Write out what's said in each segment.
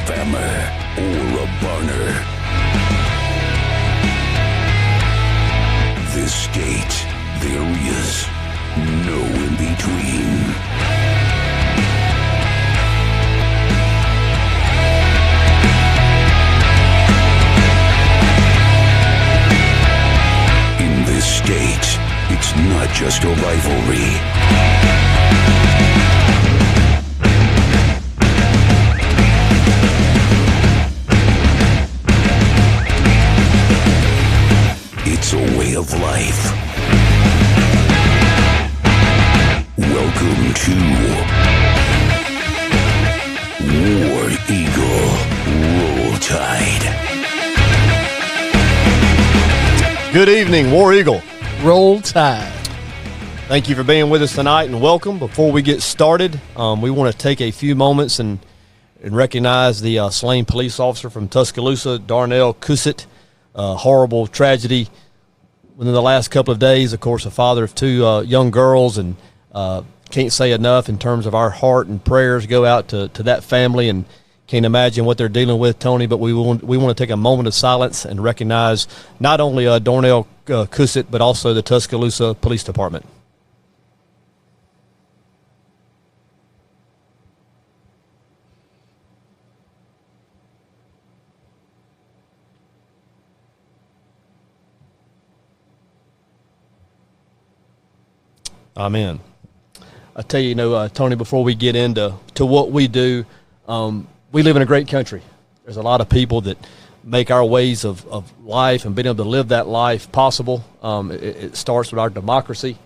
fammer or a burner. This state, there is no in between. In this state, it's not just a rivalry. It's a way of life. Welcome to War Eagle Roll Tide. Good evening, War Eagle Roll Tide. Thank you for being with us tonight and welcome. Before we get started, we want to take a few moments and recognize the slain police officer from Tuscaloosa, Darnell Cusitt. Horrible tragedy within the last couple of days. Of course, a father of two young girls, and can't say enough in terms of our heart and prayers go out to that family, and can't imagine what they're dealing with, Tony. But we want to take a moment of silence and recognize not only Darnell Cusitt, but also the Tuscaloosa Police Department. Amen. I tell you, Tony, before we get into what we do, we live in a great country. There's a lot of people that make our ways of life and being able to live that life possible. It starts with our democracy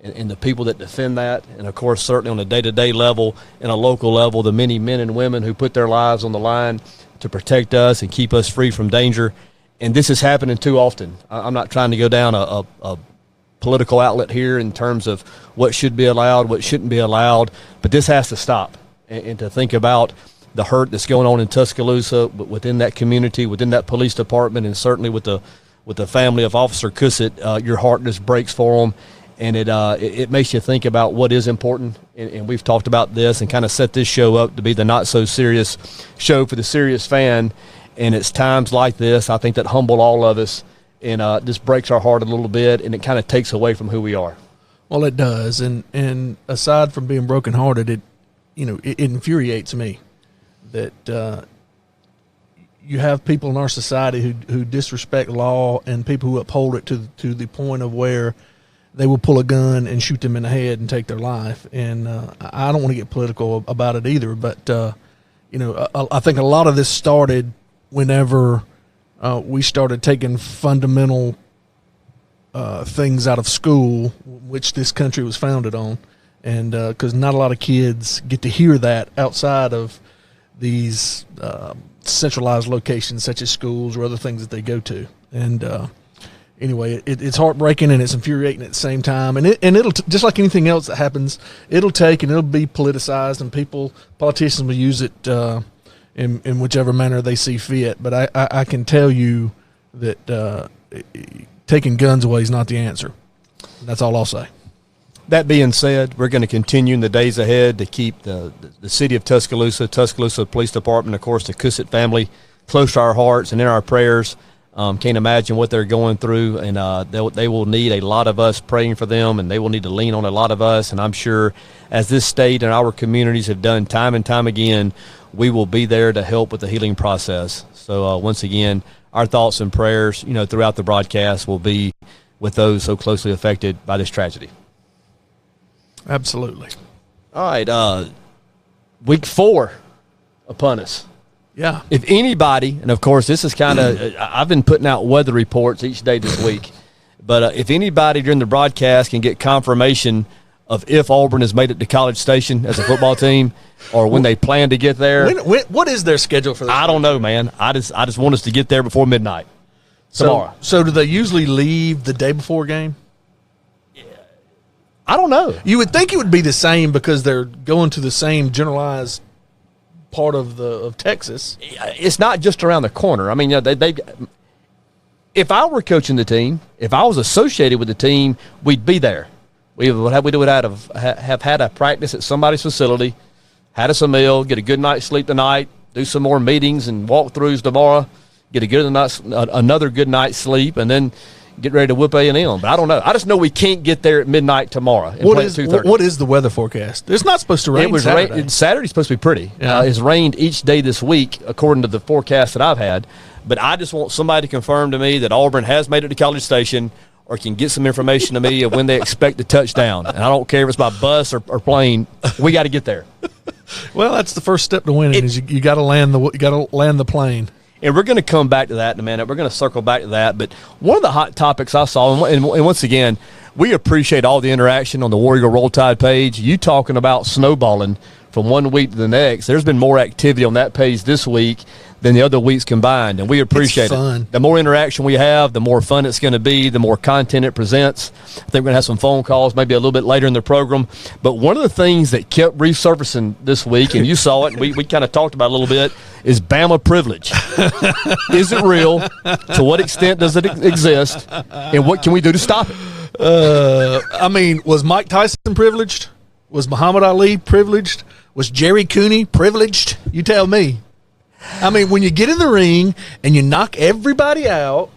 and the people that defend that. And, of course, certainly on a day-to-day level and a local level, the many men and women who put their lives on the line to protect us and keep us free from danger. And this is happening too often. I'm not trying to go down a political outlet here in terms of what should be allowed, what shouldn't be allowed, but this has to stop. And to think about the hurt that's going on in Tuscaloosa, but within that community, within that police department, and certainly with the family of Officer Cusitt, your heart just breaks for them, and it makes you think about what is important. And we've talked about this and kind of set this show up to be the not so serious show for the serious fan. And it's times like this, I think, that humble all of us. And just breaks our heart a little bit, and it kind of takes away from who we are. Well, it does, and aside from being brokenhearted, it infuriates me that you have people in our society who disrespect law and people who uphold it to the point of where they will pull a gun and shoot them in the head and take their life. And I don't want to get political about it either, but I think a lot of this started whenever we started taking fundamental things out of school, which this country was founded on, and because not a lot of kids get to hear that outside of these centralized locations such as schools or other things that they go to. And anyway, it's heartbreaking and it's infuriating at the same time. And it'll just like anything else that happens, it'll take and it'll be politicized, and politicians will use it in whichever manner they see fit. But I can tell you that taking guns away is not the answer. That's all I'll say. That being said, we're going to continue in the days ahead to keep the city of Tuscaloosa Police Department, of course, the Cusitt family, close to our hearts and in our prayers. Can't imagine what they're going through, and they will need a lot of us praying for them, and they will need to lean on a lot of us. And I'm sure as this state and our communities have done time and time again, we will be there to help with the healing process. So once again, our thoughts and prayers, throughout the broadcast will be with those so closely affected by this tragedy. Absolutely. All right, week 4 upon us. Yeah. If anybody, and of course this is kind of, I've been putting out weather reports each day this week, but if anybody during the broadcast can get confirmation of if Auburn has made it to College Station as a football team, or when they plan to get there. What is their schedule for this? I don't know, man. I just want us to get there before midnight tomorrow. So do they usually leave the day before a game? I don't know. You would think it would be the same because they're going to the same generalized part of Texas. It's not just around the corner. I mean, if I were coaching the team, if I was associated with the team, we'd be there. We would have had a practice at somebody's facility, had us a meal, get a good night's sleep tonight, do some more meetings and walkthroughs tomorrow, get another good night's sleep, and then get ready to whoop A&M. But I don't know. I just know we can't get there at midnight tomorrow and play at 2:30. What is the weather forecast? It's not supposed to rain. Saturday's supposed to be pretty. Yeah. It's rained each day this week, according to the forecast that I've had. But I just want somebody to confirm to me that Auburn has made it to College Station, or can get some information to me of when they expect to touch down. And I don't care if it's by bus or plane. We got to get there. Well, that's the first step to winning. Is you got to land the plane. And we're going to come back to that in a minute. We're going to circle back to that. But one of the hot topics I saw, and once again, we appreciate all the interaction on the Warrior Roll Tide page. You talking about snowballing from one week to the next. There's been more activity on that page this week than the other weeks combined, and we appreciate it. The more interaction we have, the more fun it's going to be, the more content it presents. I think we're going to have some phone calls maybe a little bit later in the program. But one of the things that kept resurfacing this week, and you saw it, and we kind of talked about it a little bit, is Bama privilege. Is it real? To what extent does it exist? And what can we do to stop it? I mean, was Mike Tyson privileged? Was Muhammad Ali privileged? Was Jerry Cooney privileged? You tell me. I mean, when you get in the ring and you knock everybody out,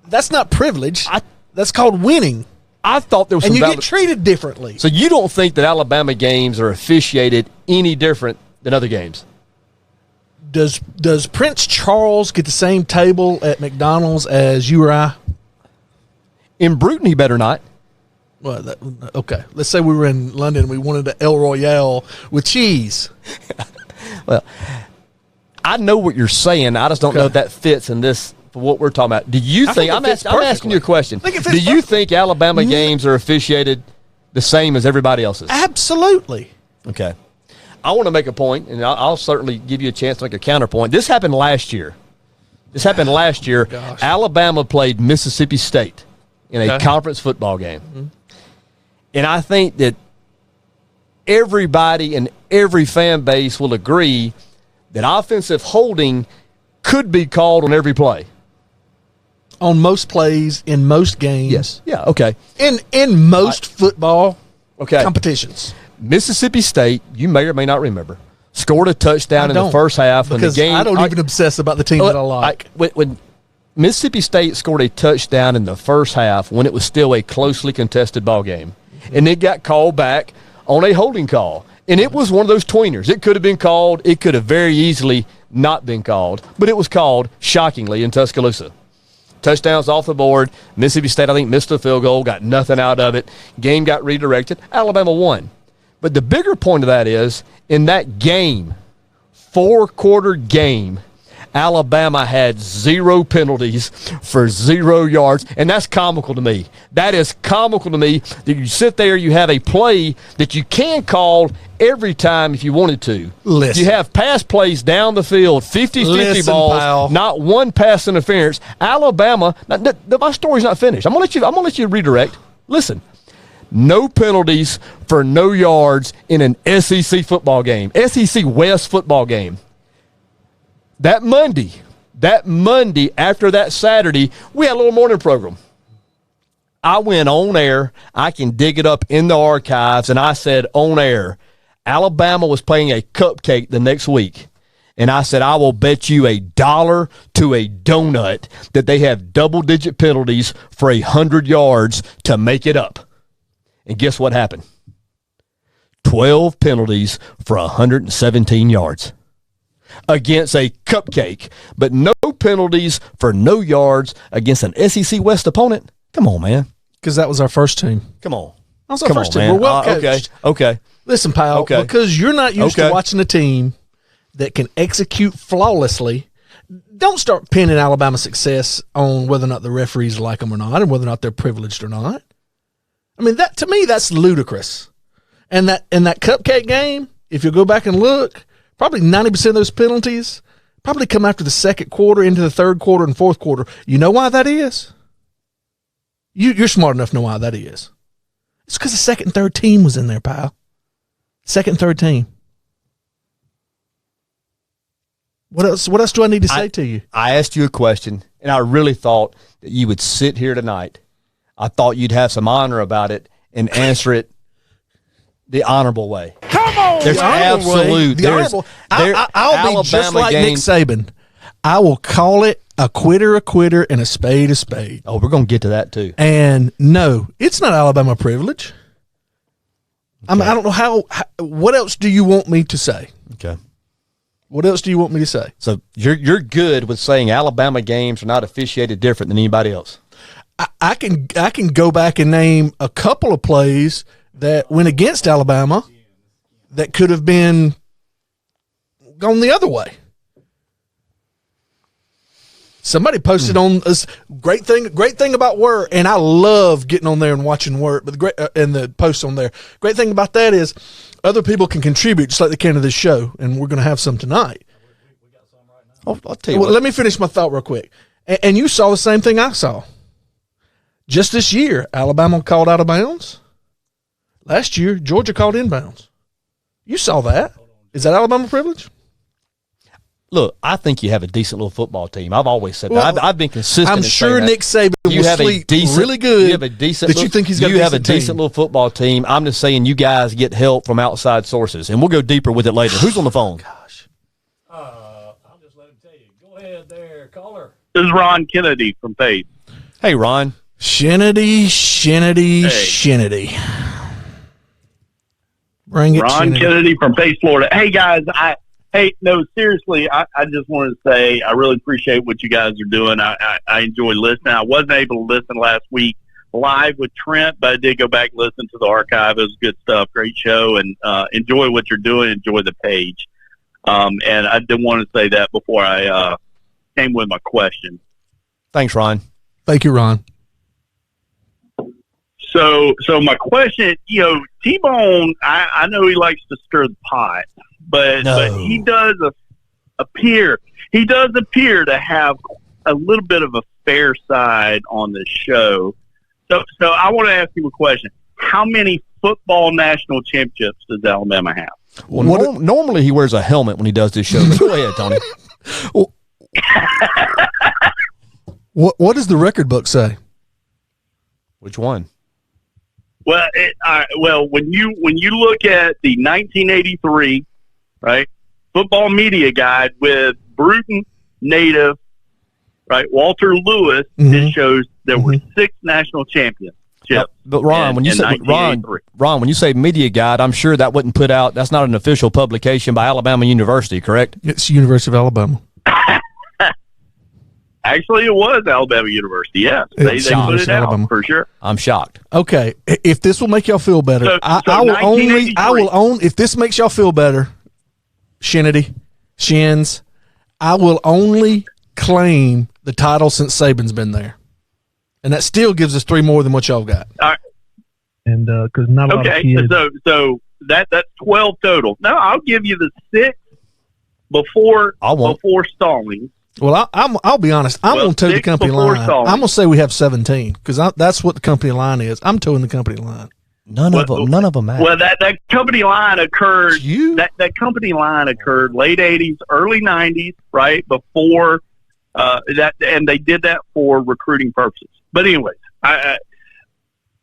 that's not privilege. That's called winning. I thought there was and some you get treated differently. So you don't think that Alabama games are officiated any different than other games? Does Prince Charles get the same table at McDonald's as you or I? In Bruton, he better not. Well, okay. Let's say we were in London and we wanted an El Royale with cheese. Well, I know what you're saying. I just don't know if that fits in this for what we're talking about. Do you think I'm asking you a question? Do you think Alabama games are officiated the same as everybody else's? Absolutely. Okay. I want to make a point, and I'll certainly give you a chance to make a counterpoint. This happened last year. Alabama played Mississippi State in a conference football game. Mm-hmm. And I think that everybody and every fan base will agree that offensive holding could be called on every play. On most plays, in most games. Yes. Yeah, okay. In most football competitions. Mississippi State, you may or may not remember, scored a touchdown in the first half. Because I don't even obsess about the team that I like. When Mississippi State scored a touchdown in the first half when it was still a closely contested ball game. And it got called back on a holding call. And it was one of those tweeners. It could have been called. It could have very easily not been called. But it was called, shockingly, in Tuscaloosa. Touchdowns off the board. Mississippi State, I think, missed a field goal, got nothing out of it. Game got redirected. Alabama won. But the bigger point of that is, in that game, four-quarter game, Alabama had 0 penalties for 0 yards, and that's comical to me. That is comical to me that you sit there, you have a play that you can call every time if you wanted to. Listen. You have pass plays down the field, 50-50 balls, pal. Not one pass interference. Alabama, my story's not finished. I'm gonna let you redirect. Listen. No penalties for no yards in an SEC football game, SEC West football game. That Monday, after that Saturday, we had a little morning program. I went on air. I can dig it up in the archives, and I said on air, Alabama was playing a cupcake the next week. And I said, I will bet you $1 to a donut that they have double-digit penalties for 100 yards to make it up. And guess what happened? 12 penalties for 117 yards. Against a cupcake, but no penalties for no yards against an SEC West opponent. Come on, man. Because that was our first team. Come on. That was our first team. We're well coached. Okay. Listen, pal, because you're not used to watching a team that can execute flawlessly, don't start pinning Alabama's success on whether or not the referees like them or not and whether or not they're privileged or not. I mean, that to me, that's ludicrous. And that cupcake game, if you go back and look, probably 90% of those penalties probably come after the second quarter into the third quarter and fourth quarter. You know why that is? You're smart enough to know why that is. It's because the second and third team was in there, pal. Second and third team. What else do I need to say to you? I asked you a question, and I really thought that you would sit here tonight. I thought you'd have some honor about it and answer it the honorable way. There's absolute. The honorable. I'll be just like Nick Saban. I will call it a quitter, and a spade. Oh, we're going to get to that too. And no, it's not Alabama privilege. Okay. I don't know how. What else do you want me to say? Okay. What else do you want me to say? So you're good with saying Alabama games are not officiated different than anybody else. I can go back and name a couple of plays that went against Alabama that could have been gone the other way. Somebody posted on us great thing about Word, and I love getting on there and watching Word, but and the posts on there. Great thing about that is other people can contribute just like they can to this show, and we're going to have some tonight. We got some right now. I'll tell you what. Let me finish my thought real quick. And you saw the same thing I saw. Just this year, Alabama called out of bounds. Last year, Georgia called inbounds. You saw that. Is that Alabama privilege? Look, I think you have a decent little football team. I've always said that. I've been consistent. I'm sure Nick Saban will sleep really good. You have a decent. That you think he's got. You have a decent little football team. I'm just saying you guys get help from outside sources, and we'll go deeper with it later. Who's on the phone? Gosh, I'll just let him tell you. Go ahead, there, caller. This is Ron Kennedy from Faith. Hey, Ron. Shinity. Bring it, Ron Kennedy from Faith, Florida. Hey guys, seriously, I just wanted to say I really appreciate what you guys are doing. I enjoy listening. I wasn't able to listen last week live with Trent, but I did go back and listen to the archive. It was good stuff. Great show, and enjoy what you're doing. Enjoy the page. And I did want to say that before I came with my question. Thanks, Ron. Thank you, Ron. So my question, T-Bone, I know he likes to stir the pot, but he does appear to have a little bit of a fair side on this show. So I want to ask you a question. How many football national championships does Alabama have? Well, normally he wears a helmet when he does this show. Go ahead, Tony. What does the record book say? Which one? Well, when you look at the 1983, right, football media guide with Bruton native, right, Walter Lewis, it shows there were 6 national championships. But Ron, when you say media guide, I'm sure that wouldn't put out. That's not an official publication by Alabama University, correct? It's University of Alabama. Actually, it was Alabama University. Yes, they put it out for sure. I'm shocked. Okay, if this will make y'all feel better, I will own. If this makes y'all feel better, Shins, I will only claim the title since Saban's been there, and that still gives us 3 more than what y'all got. All right. And because not a lot of kids. So that's 12 total. No, I'll give you the 6 before Stallings. Well, I'll be honest. I'm going to toe the company line. I'm going to say we have 17 because that's what the company line is. I'm toeing the company line. None of them matter. Well, that company line occurred. That company line occurred late 80s, early 90s, right before that, and they did that for recruiting purposes. But anyways,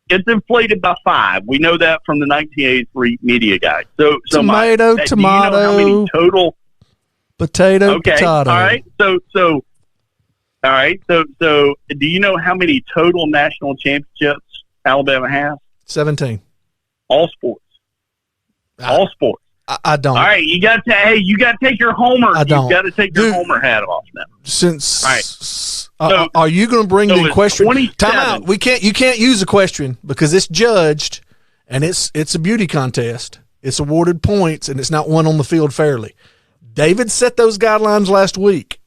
it's inflated by 5. We know that from the 1983 media guide. So tomato. Do you know how many total? Potato. All right. So do you know how many total national championships Alabama has? 17. All sports. All sports. I don't. All right. You got to take your homer. I don't. You got to take your homer hat off now. All right. Are you going to bring the question? Time out. You can't use a question because it's judged, and it's a beauty contest. It's awarded points, and it's not won on the field fairly. David set those guidelines last week.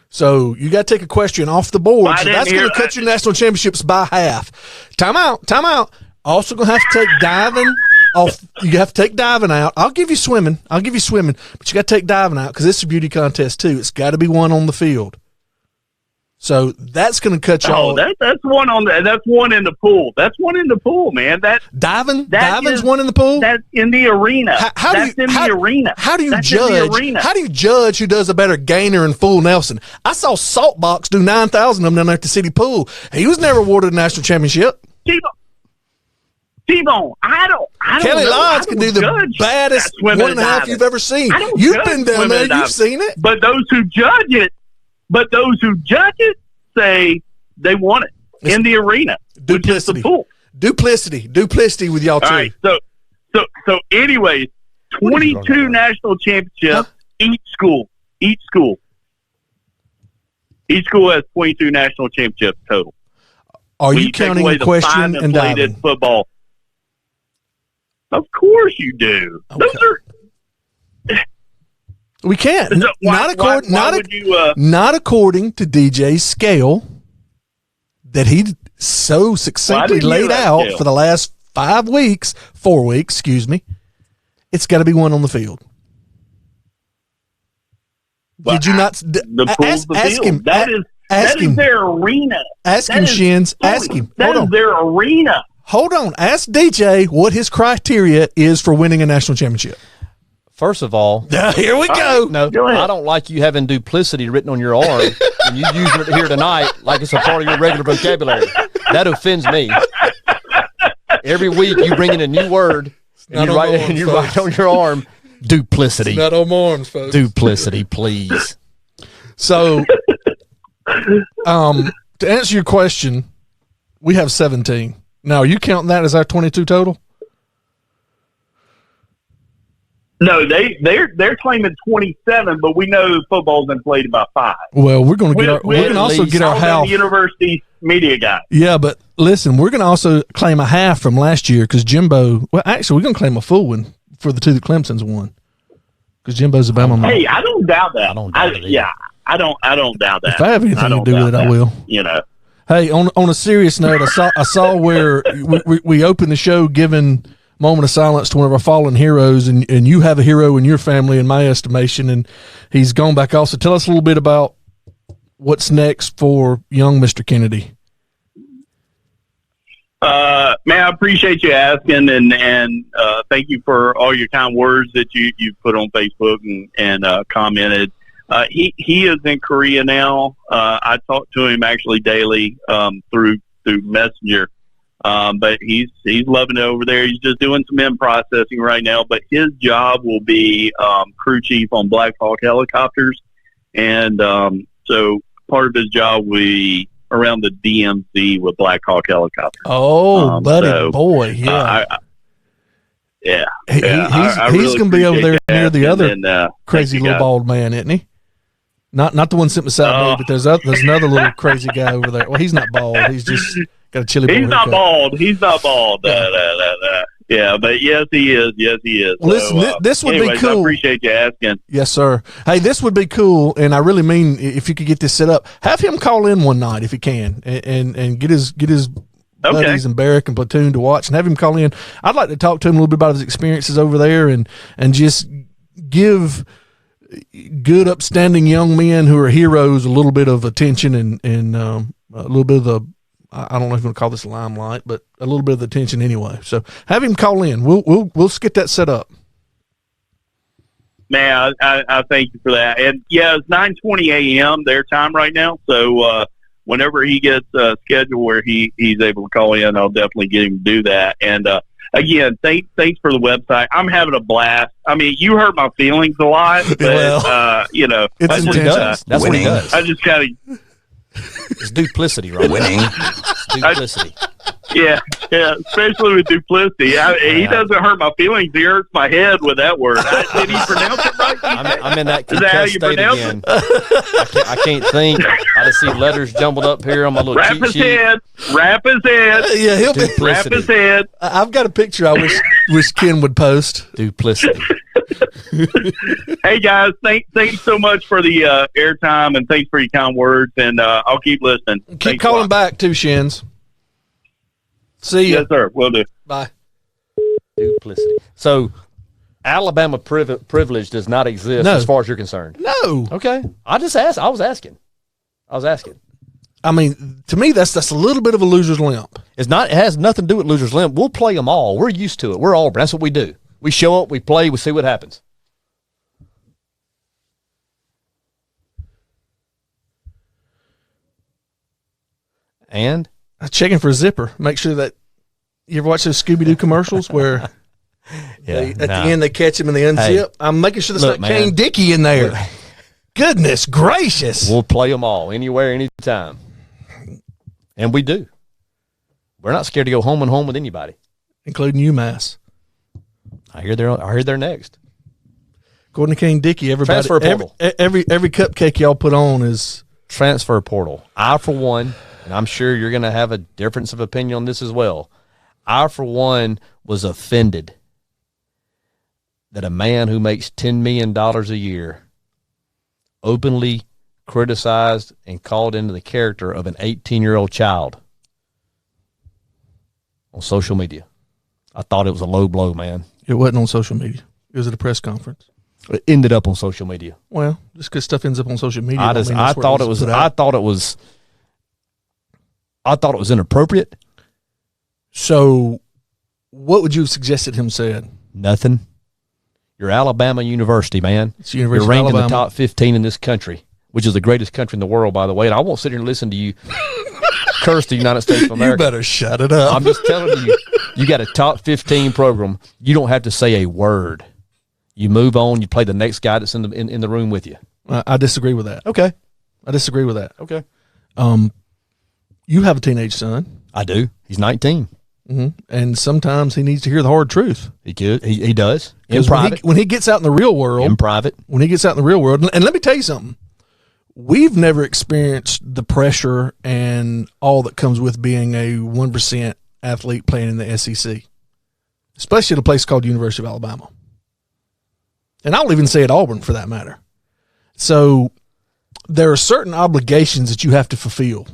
So you got to take a question off the board. So that's going to cut your national championships by half. Time out. Also going to have to take diving off. You have to take diving out. I'll give you swimming, but you got to take diving out because it's a beauty contest too. It's got to be one on the field. So that's going to cut you off. That's one that's one in the pool. That's one in the pool, man. Diving's one in the pool. That's in the arena. How do you judge who does a better gainer and full Nelson? I saw Saltbox do 9,000 of them down there at the city pool. He was never awarded a national championship. T-Bone, I don't Kelly know. Lyons can do the baddest 1.5 you've ever seen. You've been down there. You've seen it. But those who judge it say they want it in the arena. Duplicity. Duplicity with y'all too. All right. So anyways, 22 national championships. Each school has 22 national championships total. Are you counting the question and diving? Football. Of course you do. Okay. Those are. We can't. So not according to DJ's scale that he so succinctly laid out for the last 4 weeks, excuse me. It's got to be one on the field. Well, did you not? Ask him. That is their arena. Ask him, Shins. Ask him. That is their arena. Hold on. Ask DJ what his criteria is for winning a national championship. First of all, here we go. No, I don't like you having duplicity written on your arm and you using it here tonight like it's a part of your regular vocabulary. That offends me. Every week you bring in a new word and you write on your arm, duplicity. It's not on my arms, folks. Duplicity, please. So, to answer your question, we have 17. Now, are you counting that as our 22 total? No, they're claiming 27, but we know football's been played about 5. Well, we're going to get we can also get our half. University media guy. Yeah, but listen, we're going to also claim a half from last year because Jimbo. Well, actually, we're going to claim a full one for the two that Clemson's won because Jimbo's a Bama man. Hey, I don't doubt that. I don't doubt that. If I have anything to do with it, I will. You know. Hey, on a serious note, I saw where we opened the show giving moment of silence to one of our fallen heroes, and you have a hero in your family, in my estimation, and he's gone back off. So tell us a little bit about what's next for young Mr. Kennedy. Man, I appreciate you asking, and thank you for all your kind words that you put on Facebook and commented. He is in Korea now. I talk to him actually daily through Messenger. But he's loving it over there. He's just doing some in processing right now. But his job will be crew chief on Black Hawk helicopters, and so part of his job will be around the DMC with Black Hawk helicopters. Oh, buddy, boy, yeah. He's going to be over there near the other crazy little bald man, isn't he? Not the one sitting beside me, but there's another little crazy guy over there. Well, he's not bald. He's just got a chili. He's not bald. Yeah, but yes, he is. Well, listen, this would be cool. I appreciate you asking. Yes, sir. Hey, this would be cool, and I really mean if you could get this set up, have him call in one night if he can, and get his buddies and barrack and platoon to watch, and have him call in. I'd like to talk to him a little bit about his experiences over there, and just give good, upstanding young men who are heroes a little bit of attention and a little bit of the, I don't know if you want to call this limelight, but a little bit of attention anyway. So have him call in. We'll get that set up. Man, I thank you for that. And yeah, it's 9:20 a.m. their time right now. So whenever he gets a schedule where he's able to call in, I'll definitely get him to do that. And again, thanks for the website. I'm having a blast. I mean, you hurt my feelings a lot, but it's intense. That's what he does. I just kind of. It's duplicity, right? Winning. It's duplicity. Yeah, especially with duplicity. He doesn't hurt my feelings. He hurts my head with that word. Did he pronounce it right? I'm in that Is that how you state pronounce again. I can't think. I just see letters jumbled up here on my little cheat sheet. Wrap his head. Yeah, he'll be. Wrap his head. I've got a picture I wish Ken would post. Duplicity. Hey guys, thanks so much for the airtime, and thanks for your kind words, and I'll keep listening. Keep calling back too, Shins. See you. Yes, sir. Will do. Bye. Duplicity. So, Alabama privilege does not exist as far as you're concerned. No. Okay. I just asked. I was asking. I mean, to me, that's a little bit of a loser's limp. It's not. It has nothing to do with loser's limp. We'll play them all. We're used to it. We're Auburn. That's what we do. We show up. We play. We see what happens. And checking for a zipper. Make sure that You ever watch those Scooby-Doo commercials where at the end they catch him and they unzip? Hey, I'm making sure there's not Kane Dickey in there. Goodness gracious. We'll play them all, anywhere, anytime. And we do. We're not scared to go home and home with anybody. Including UMass. I hear they're next. According to Kane Dickey, everybody transfer portal. Every cupcake y'all put on is transfer portal. I, for one, and I'm sure you're going to have a difference of opinion on this as well. I, for one, was offended that a man who makes $10 million a year openly criticized and called into the character of an 18-year-old child on social media. I thought it was a low blow, man. It wasn't on social media. It was at a press conference. It ended up on social media. Well, just because stuff ends up on social media, I thought it was inappropriate. So, what would you have suggested him said? Nothing. You're Alabama University, man. It's University You're ranked of Alabama. in the top 15 in this country, which is the greatest country in the world, by the way. And I won't sit here and listen to you curse the United States of America. You better shut it up. I'm just telling you, you got a top 15 program. You don't have to say a word. You move on. You play the next guy that's in the room with you. I disagree with that. Okay. I disagree with that. Okay. You have a teenage son. I do. He's 19. Mm-hmm. And sometimes he needs to hear the hard truth. He does. In private. When he gets out in the real world. In private. When he gets out in the real world. And let me tell you something. We've never experienced the pressure and all that comes with being a 1% athlete playing in the SEC, especially at a place called University of Alabama. And I'll even say at Auburn for that matter. So there are certain obligations that you have to fulfill.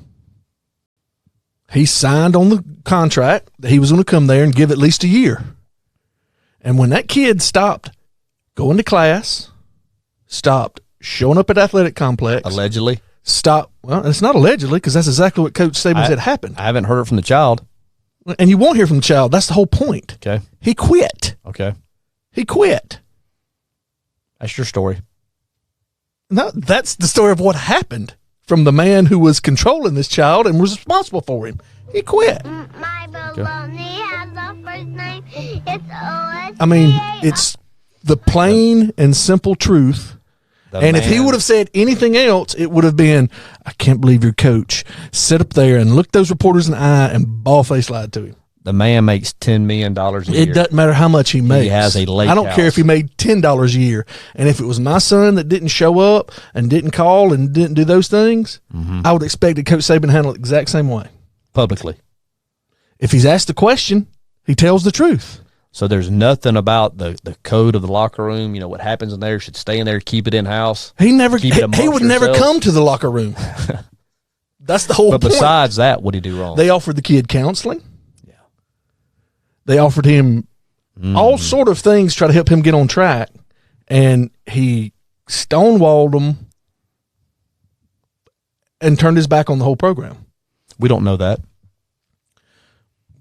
He signed on the contract that he was going to come there and give at least a year. And when that kid stopped going to class, stopped showing up at athletic complex. Allegedly. Well, it's not allegedly because that's exactly what Coach Saban said happened. I haven't heard it from the child. And you won't hear from the child. That's the whole point. Okay. He quit. Okay. He quit. That's your story. No, that's the story of what happened from the man who was controlling this child and was responsible for him. He quit. My baloney has a first name. It's O-S-A. I mean, it's the plain and simple truth. And if he would have said anything else, it would have been, I can't believe your coach sit up there and look those reporters in the eye and ball-face lied to him. The man makes $10 million a year. It doesn't matter how much he makes. He has a lake I don't care if he made $10 a year. And if it was my son that didn't show up and didn't call and didn't do those things, I would expect that Coach Saban to handle it the exact same way. Publicly. If he's asked a question, he tells the truth. So there's nothing about the code of the locker room. You know, what happens in there should stay in there, keep it in-house. He would never come to the locker room. That's the whole point. But besides that, what did he do wrong? They offered the kid counseling. Yeah. They offered him all sort of things to try to help him get on track. And he stonewalled them and turned his back on the whole program. We don't know that.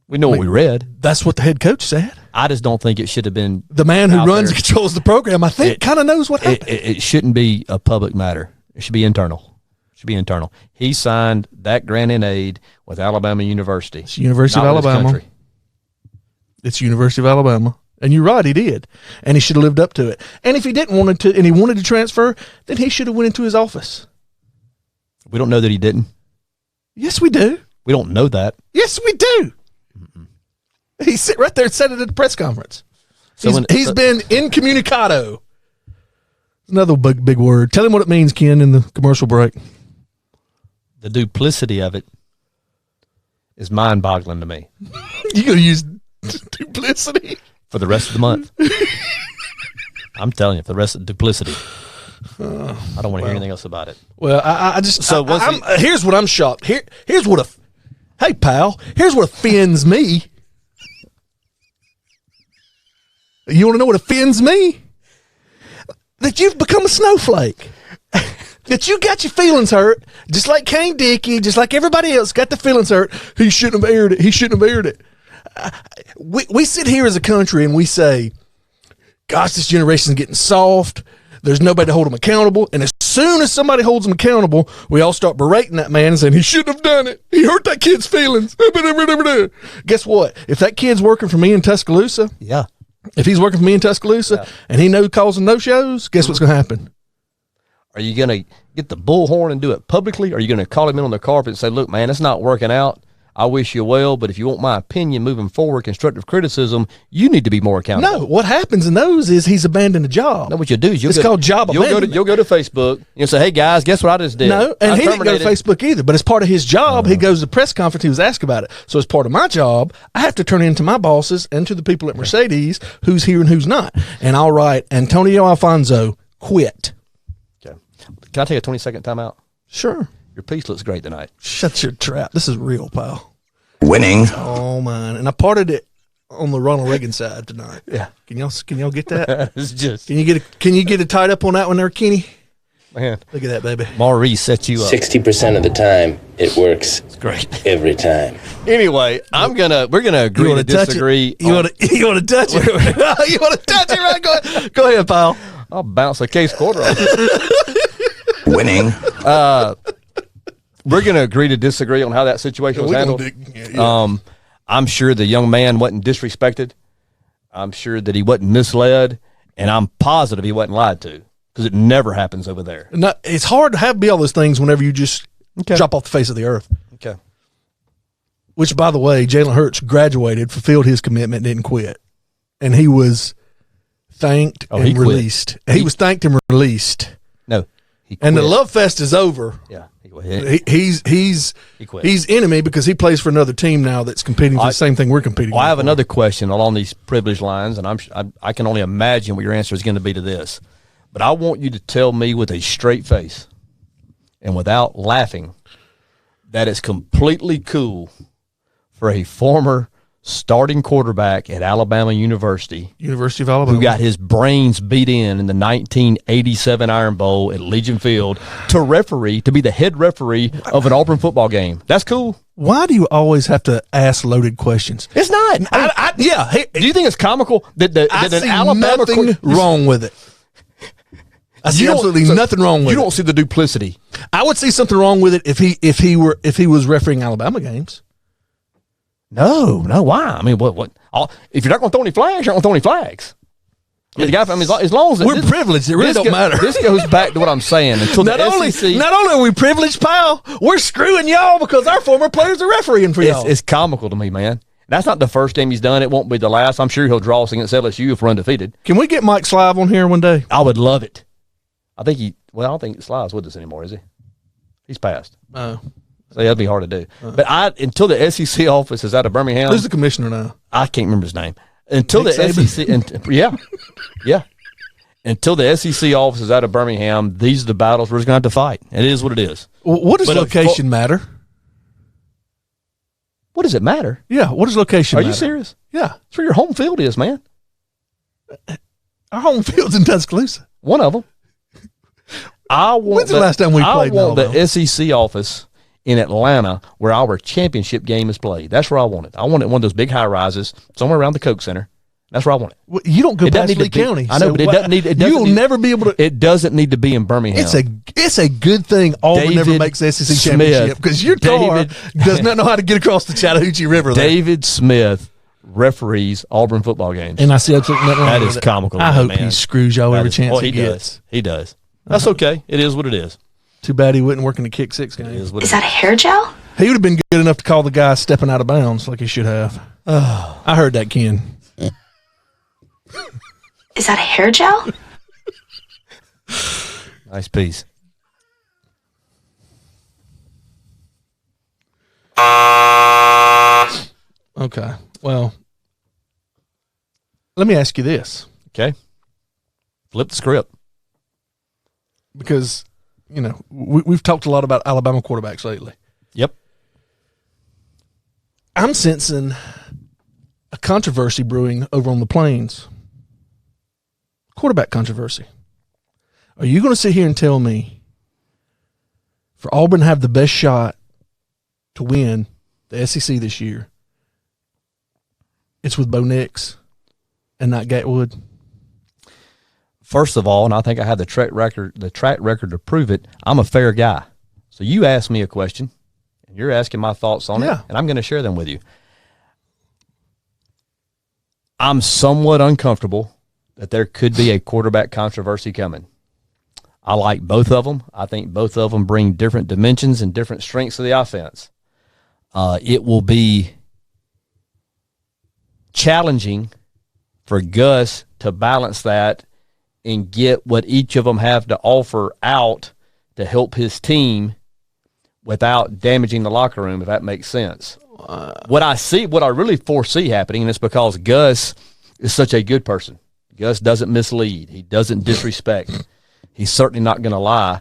We know what we read. That's what the head coach said. I just don't think it should have been. The man who runs and controls the program, I think, kind of knows what happened. It shouldn't be a public matter. It should be internal. It should be internal. He signed that grant in aid with Alabama University. It's University of Alabama. It's University of Alabama. And you're right, he did. And he should have lived up to it. And if he didn't want to, and he wanted to transfer, then he should have went into his office. We don't know that he didn't. Yes, we do. We don't know that. Yes, we do. He sit right there and said it at the press conference. So he's been incommunicado. Another big word. Tell him what it means, Ken, in the commercial break. The duplicity of it is mind-boggling to me. You gonna use duplicity for the rest of the month? I'm telling you, for the rest of duplicity. I don't want to hear anything else about it. Well, I just here's what I'm shocked. Here's what hey pal, here's what offends me. You want to know what offends me? That you've become a snowflake. That you got your feelings hurt, just like Kane Dickey, just like everybody else got the feelings hurt. He shouldn't have aired it. He shouldn't have aired it. We sit here as a country and we say, gosh, this generation is getting soft. There's nobody to hold him accountable. And as soon as somebody holds him accountable, we all start berating that man and saying, he shouldn't have done it. He hurt that kid's feelings. Guess what? If that kid's working for me in Tuscaloosa, Yeah. if he's working for me in Tuscaloosa and he knows causing no shows, guess what's going to happen? Are you going to get the bullhorn and do it publicly? Or are you going to call him in on the carpet and say, look, man, it's not working out. I wish you well, but if you want my opinion moving forward, constructive criticism, you need to be more accountable. No, what happens in those is he's abandoned a job. No, what you do is it's called job abandonment. You'll go to Facebook. You'll say, hey, guys, guess what I just did? No, and he didn't go to Facebook either, but as part of his job, he goes to the press conference, he was asked about it. So as part of my job, I have to turn into my bosses and to the people at Mercedes who's here and who's not. And I'll write, Antonio Alfonso quit. Okay. Can I take a 20-second timeout? Sure. Your piece looks great tonight. Shut your trap. This is real, pal. Winning. Oh, man. And I parted it on the Ronald Reagan side tonight. Yeah. Can y'all get that? It's just, Can you get it tied up on that one there, Kenny? man. Look at that, baby. Maurice set you up. 60% of the time, it works. It's great. Every time. Anyway, we're gonna agree to disagree. You want to touch it? You want to touch it? Right? Go ahead, pal. I'll bounce a case quarter off. Winning. We're going to agree to disagree on how that situation was handled. I'm sure the young man wasn't disrespected. I'm sure that he wasn't misled, and I'm positive he wasn't lied to because it never happens over there. No, it's hard to be all those things whenever you just drop off the face of the earth. Okay. Which, by the way, Jalen Hurts graduated, fulfilled his commitment, didn't quit, and he was thanked and released. He was thanked and released. No, he quit. And the love fest is over. Yeah. He's enemy because he plays for another team now that's competing for the same thing we're competing for. I have another question along these privileged lines, and I can only imagine what your answer is going to be to this. But I want you to tell me with a straight face and without laughing that it's completely cool for a former starting quarterback at Alabama University of Alabama, who got his brains beat in the 1987 Iron Bowl at Legion Field to be the head referee of an Auburn football game. That's cool. Why do you always have to ask loaded questions? It's not. Do you think it's comical that an Alabama nothing wrong with it? I see absolutely nothing wrong with it. You don't see the duplicity. I would see something wrong with it if he was refereeing Alabama games. No, why? I mean, what? If you're not going to throw any flags, you're not going to throw any flags. I mean, as long as we're privileged, it really don't matter. This goes back to what I'm saying. Not only are we privileged, pal, we're screwing y'all because our former players are refereeing for y'all. It's comical to me, man. That's not the first game he's done. It won't be the last. I'm sure he'll draw us against LSU if we're undefeated. Can we get Mike Slive on here one day? I would love it. I don't think Slive's with us anymore, is he? He's passed. Oh. So that'd be hard to do. But until the SEC office is out of Birmingham. Who's the commissioner now? I can't remember his name. Until Nick the Saban? SEC, yeah. Until the SEC office is out of Birmingham, these are the battles we're just going to have to fight. It is what it is. Well, what does location matter? What does it matter? Yeah, what does location matter? Are you serious? Yeah. That's where your home field is, man. Our home field's in Tuscaloosa. One of them. When's the last time we played? I want the SEC office in Atlanta where our championship game is played. That's where I want it. I want it one of those big high rises somewhere around the Koch Center. That's where I want it. Well, you don't go past Lee County. I know, but it doesn't need. You'll never be able to. It doesn't need to be in Birmingham. It's a good thing Auburn never makes the SEC championship because your car does not know how to get across the Chattahoochee River. David Smith referees Auburn football games, and I see absolutely nothing wrong with it. That is comical. I hope he screws y'all every chance he gets. He does. That's okay. It is what it is. Too bad he wouldn't work in the kick six game. Is that a hair gel? He would have been good enough to call the guy stepping out of bounds like he should have. I heard that, Ken. Is that a hair gel? Nice piece. Okay. Well, let me ask you this. Okay. Flip the script. Because, we've talked a lot about Alabama quarterbacks lately. Yep. I'm sensing a controversy brewing over on the Plains. Quarterback controversy. Are you going to sit here and tell me for Auburn to have the best shot to win the SEC this year, it's with Bo Nix and not Gatwood? first of all, and I think I have the track record to prove it, I'm a fair guy. So you asked me a question, and you're asking my thoughts on it, and I'm going to share them with you. I'm somewhat uncomfortable that there could be a quarterback controversy coming. I like both of them. I think both of them bring different dimensions and different strengths of the offense. It will be challenging for Gus to balance that and get what each of them have to offer out to help his team without damaging the locker room, if that makes sense. What I really foresee happening, and it's because Gus is such a good person. Gus doesn't mislead. He doesn't disrespect. He's certainly not going to lie.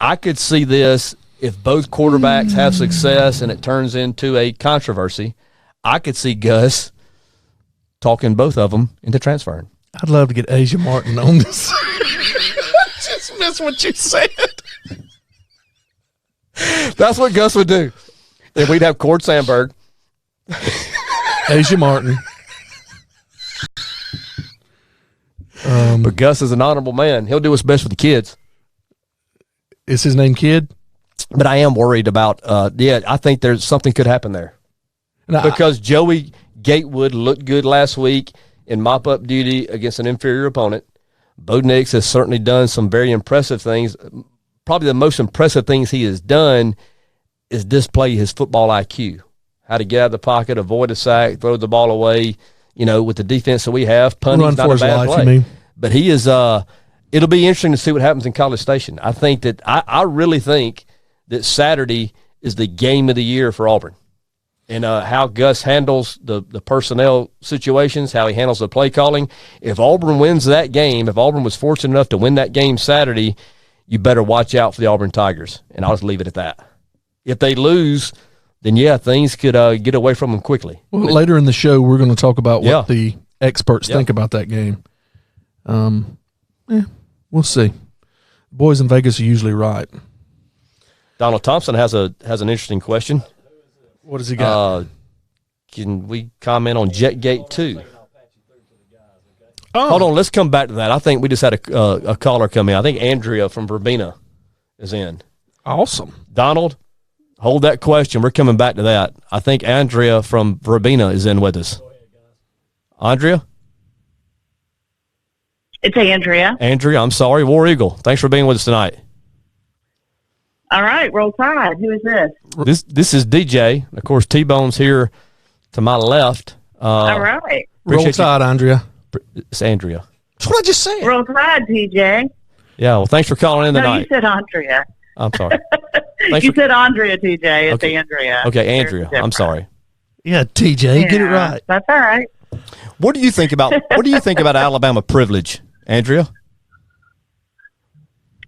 I could see this if both quarterbacks have success and it turns into a controversy. I could see Gus talking both of them into transferring. I'd love to get Asia Martin on this. Just miss what you said. That's what Gus would do. Then we'd have Cord Sandberg, Asia Martin. But Gus is an honorable man. He'll do what's best for the kids. Is his name Kid? But I am worried about, I think there's something could happen there. Because Joey Gatewood looked good last week in mop-up duty against an inferior opponent. Bo Nix has certainly done some very impressive things. Probably the most impressive things he has done is display his football IQ, how to get out of the pocket, avoid a sack, throw the ball away. With the defense that we have, punting's not a bad play. But he is. It'll be interesting to see what happens in College Station. I think that I really think that Saturday is the game of the year for Auburn, and how Gus handles the personnel situations, how he handles the play calling. If Auburn wins that game, if Auburn was fortunate enough to win that game Saturday, you better watch out for the Auburn Tigers, and I'll just leave it at that. If they lose, then things could get away from them quickly. Well, later in the show, we're going to talk about what the experts think about that game. We'll see. Boys in Vegas are usually right. Donald Thompson has an interesting question. What does he got? Can we comment on Jetgate 2? Hold on, let's come back to that. I think we just had a caller come in. I think Andrea from Verbena is in. Awesome. Donald, hold that question. We're coming back to that. I think Andrea from Verbena is in with us. Andrea? It's Andrea. Andrea, I'm sorry. War Eagle. Thanks for being with us tonight. All right, roll tide. Who is this? This is DJ. Of course, T-Bone's here to my left. All right. Roll tide, Andrea. It's Andrea. That's what I just said. Roll tide, TJ. Yeah, well, thanks for calling in tonight. No, you said Andrea. I'm sorry. You said Andrea, TJ. It's Andrea. Okay, Andrea. I'm sorry. Yeah, TJ, get it right. That's all right. What do you think about Alabama privilege, Andrea?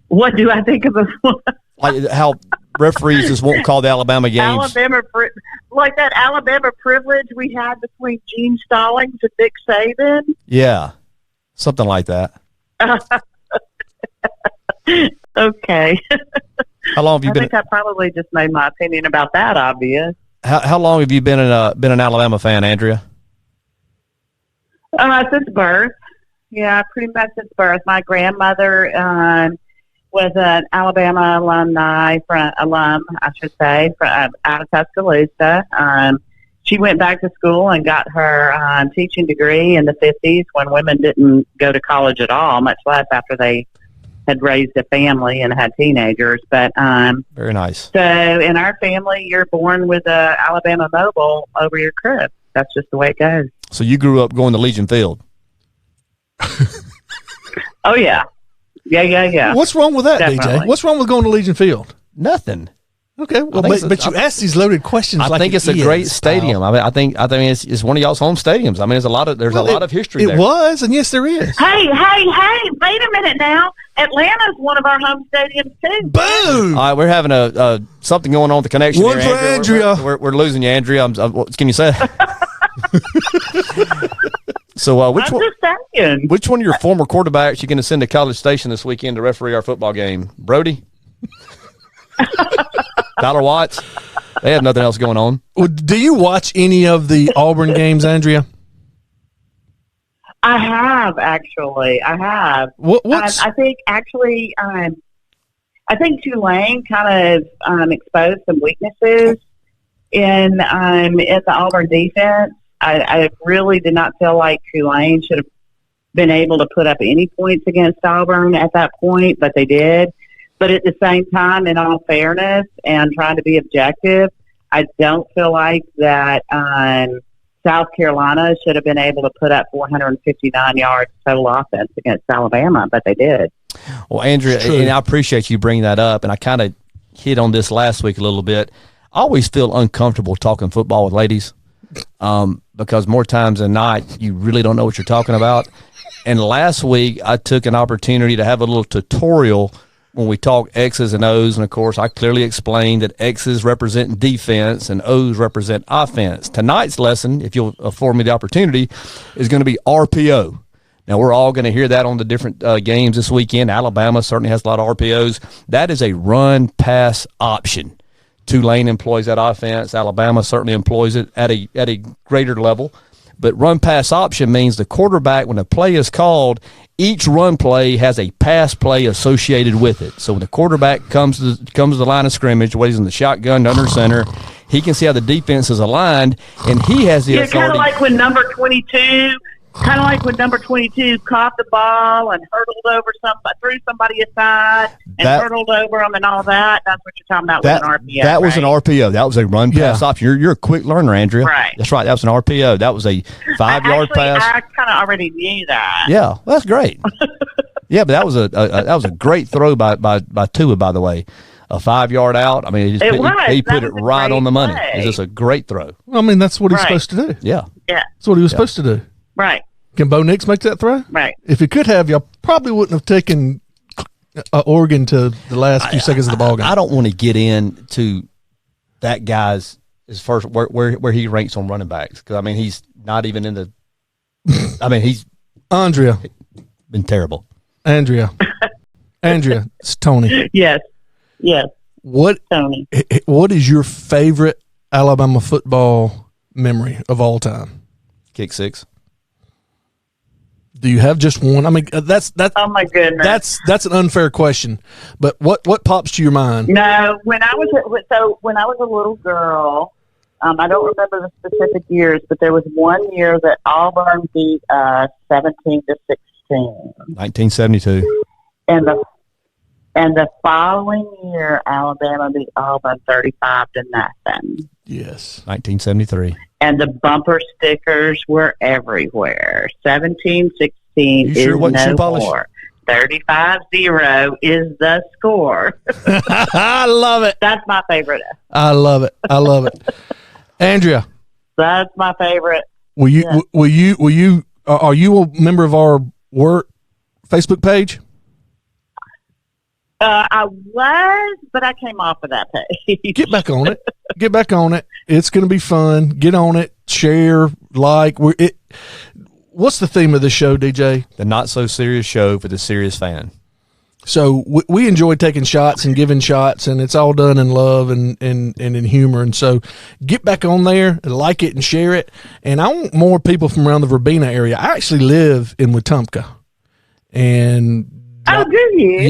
What do I think of like how referees just won't call the Alabama games? Like that Alabama privilege we had between Gene Stallings and Nick Saban? Yeah, something like that. Okay. How long have you been? I think I probably just made my opinion about that obvious. How long have you been an Alabama fan, Andrea? Since birth. Yeah, pretty much since birth. My grandmother was an Alabama alum, I should say, out of Tuscaloosa. She went back to school and got her teaching degree in the 50s when women didn't go to college at all, much less after they had raised a family and had teenagers. But very nice. So in our family, you're born with a Alabama mobile over your crib. That's just the way it goes. So you grew up going to Legion Field. Oh, yeah. Yeah. What's wrong with that, Definitely. DJ? What's wrong with going to Legion Field? Nothing. Okay, well, but you ask these loaded questions. I think it's a great stadium. I think it's one of y'all's home stadiums. I mean, there's a lot of history there. It was, and yes, there is. Hey! Wait a minute now. Atlanta's one of our home stadiums too. Boom! All right, we're having a something going on with the connection. One here, for Andrea. We're losing you, Andrea. What can you say? So, which one of your former quarterbacks you going to send to College Station this weekend to referee our football game? Brody? Tyler Watts? They have nothing else going on. Well, do you watch any of the Auburn games, Andrea? I have actually. I have. I think actually, I think Tulane kind of exposed some weaknesses in the Auburn defense. I really did not feel like Tulane should have been able to put up any points against Auburn at that point, but they did. But at the same time, in all fairness and trying to be objective, I don't feel like that South Carolina should have been able to put up 459 yards total offense against Alabama, but they did. Well, Andrea, and I appreciate you bringing that up, and I kind of hit on this last week a little bit. I always feel uncomfortable talking football with ladies because more times than not, you really don't know what you're talking about. And last week, I took an opportunity to have a little tutorial when we talk X's and O's. And, of course, I clearly explained that X's represent defense and O's represent offense. Tonight's lesson, if you'll afford me the opportunity, is going to be RPO. Now, we're all going to hear that on the different games this weekend. Alabama certainly has a lot of RPOs. That is a run-pass option. Tulane employs that offense. Alabama certainly employs it at a greater level. But run-pass option means the quarterback, when a play is called, each run play has a pass play associated with it. So when the quarterback comes to the line of scrimmage, whether he's in the shotgun, under center, he can see how the defense is aligned, and he has the authority. Kind of like when number 22 caught the ball and hurdled over somebody, threw somebody aside and hurdled over them and all that. That's what you're talking about with an RPO. That was an RPO. That was a run pass option. You're a quick learner, Andrea. Right. That's right. That was an RPO. That was a 5-yard pass. I kind of already knew that. Yeah, well, that's great. Yeah, but that was a great throw by Tua, by the way. A 5-yard out. I mean, he put it right on the money. It's just a great throw. I mean, that's what he's supposed to do. Yeah. Yeah. That's what he was supposed to do. Right. Can Bo Nix make that throw? Right. If he could have, y'all probably wouldn't have taken Oregon to the last few seconds of the ball game. I don't want to get into that guy's as first where he ranks on running backs, because I mean he's not even in the. I mean he's Andrea been terrible. Andrea, it's Tony. Yes. Tony. What is your favorite Alabama football memory of all time? Kick six. Do you have just one? I mean, that's oh my goodness, that's an unfair question. But what pops to your mind? No, when I was a little girl, I don't remember the specific years, but there was one year that Auburn beat 17-16. 1972. And the following year, Alabama beat Auburn 35-0. Yes, 1973. And the bumper stickers were everywhere. 17-16 is no more. 35-0 is the score. I love it. That's my favorite. I love it. Andrea, that's my favorite. Are you a member of our work Facebook page? I was, but I came off of that page. Get back on it. It's going to be fun. Get on it. Share. Like. What's the theme of this show, DJ? The not so serious show for the serious fan. So we enjoy taking shots and giving shots, and it's all done in love and in humor. And so get back on there, like it, and share it. And I want more people from around the Verbena area. I actually live in Wetumpka, and oh, do you?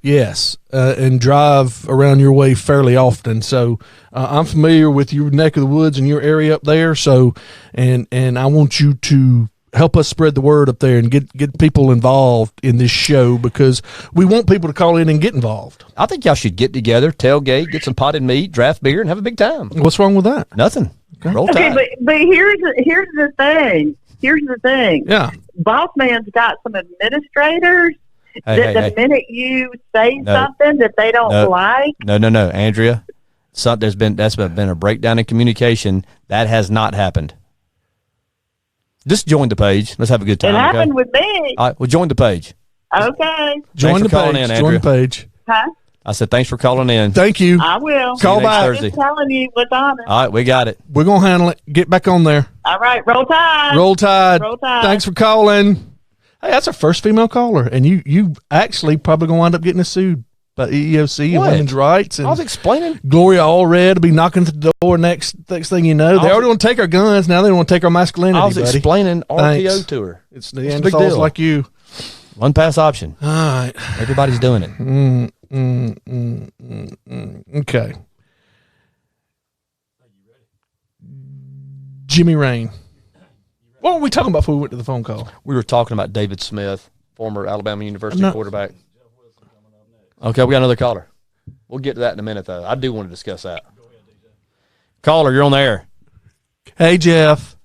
Yes, and drive around your way fairly often. So I'm familiar with your neck of the woods and your area up there. So, and I want you to help us spread the word up there and get people involved in this show, because we want people to call in and get involved. I think y'all should get together, tailgate, get some potted meat, draft beer, and have a big time. What's wrong with that? Nothing. Okay. Roll Tide. But here's the thing. Yeah. Bossman's got some administrators. The minute you say something that they don't like. No, Andrea. That's been a breakdown in communication. That has not happened. Just join the page. Let's have a good time. It happened with me. All right, well, join the page. Okay. Join the page. Huh? I said thanks for calling in. Thank you. I will. Call back. I'm just telling you what's on it. All right, we got it. We're going to handle it. Get back on there. All right. Roll Tide. Roll Tide. Thanks for calling. Hey, that's our first female caller, and you actually probably going to wind up getting us sued about EEOC and What? women's rights. And I was explaining. Gloria Allred will be knocking at the door next thing you know. They already want to take our guns. Now they want to take our masculinity, I was buddy. explaining RPO Thanks. to her. It's a big Neanderthals deal. like you. One pass option. All right. Everybody's doing it. Okay. Jimmy Rain. What were we talking about before we went to the phone call? We were talking about David Smith, former Alabama University No. quarterback. Okay, we got another caller. We'll get to that in a minute, though. I do want to discuss that. Caller, you're on the air. Hey, Jeff.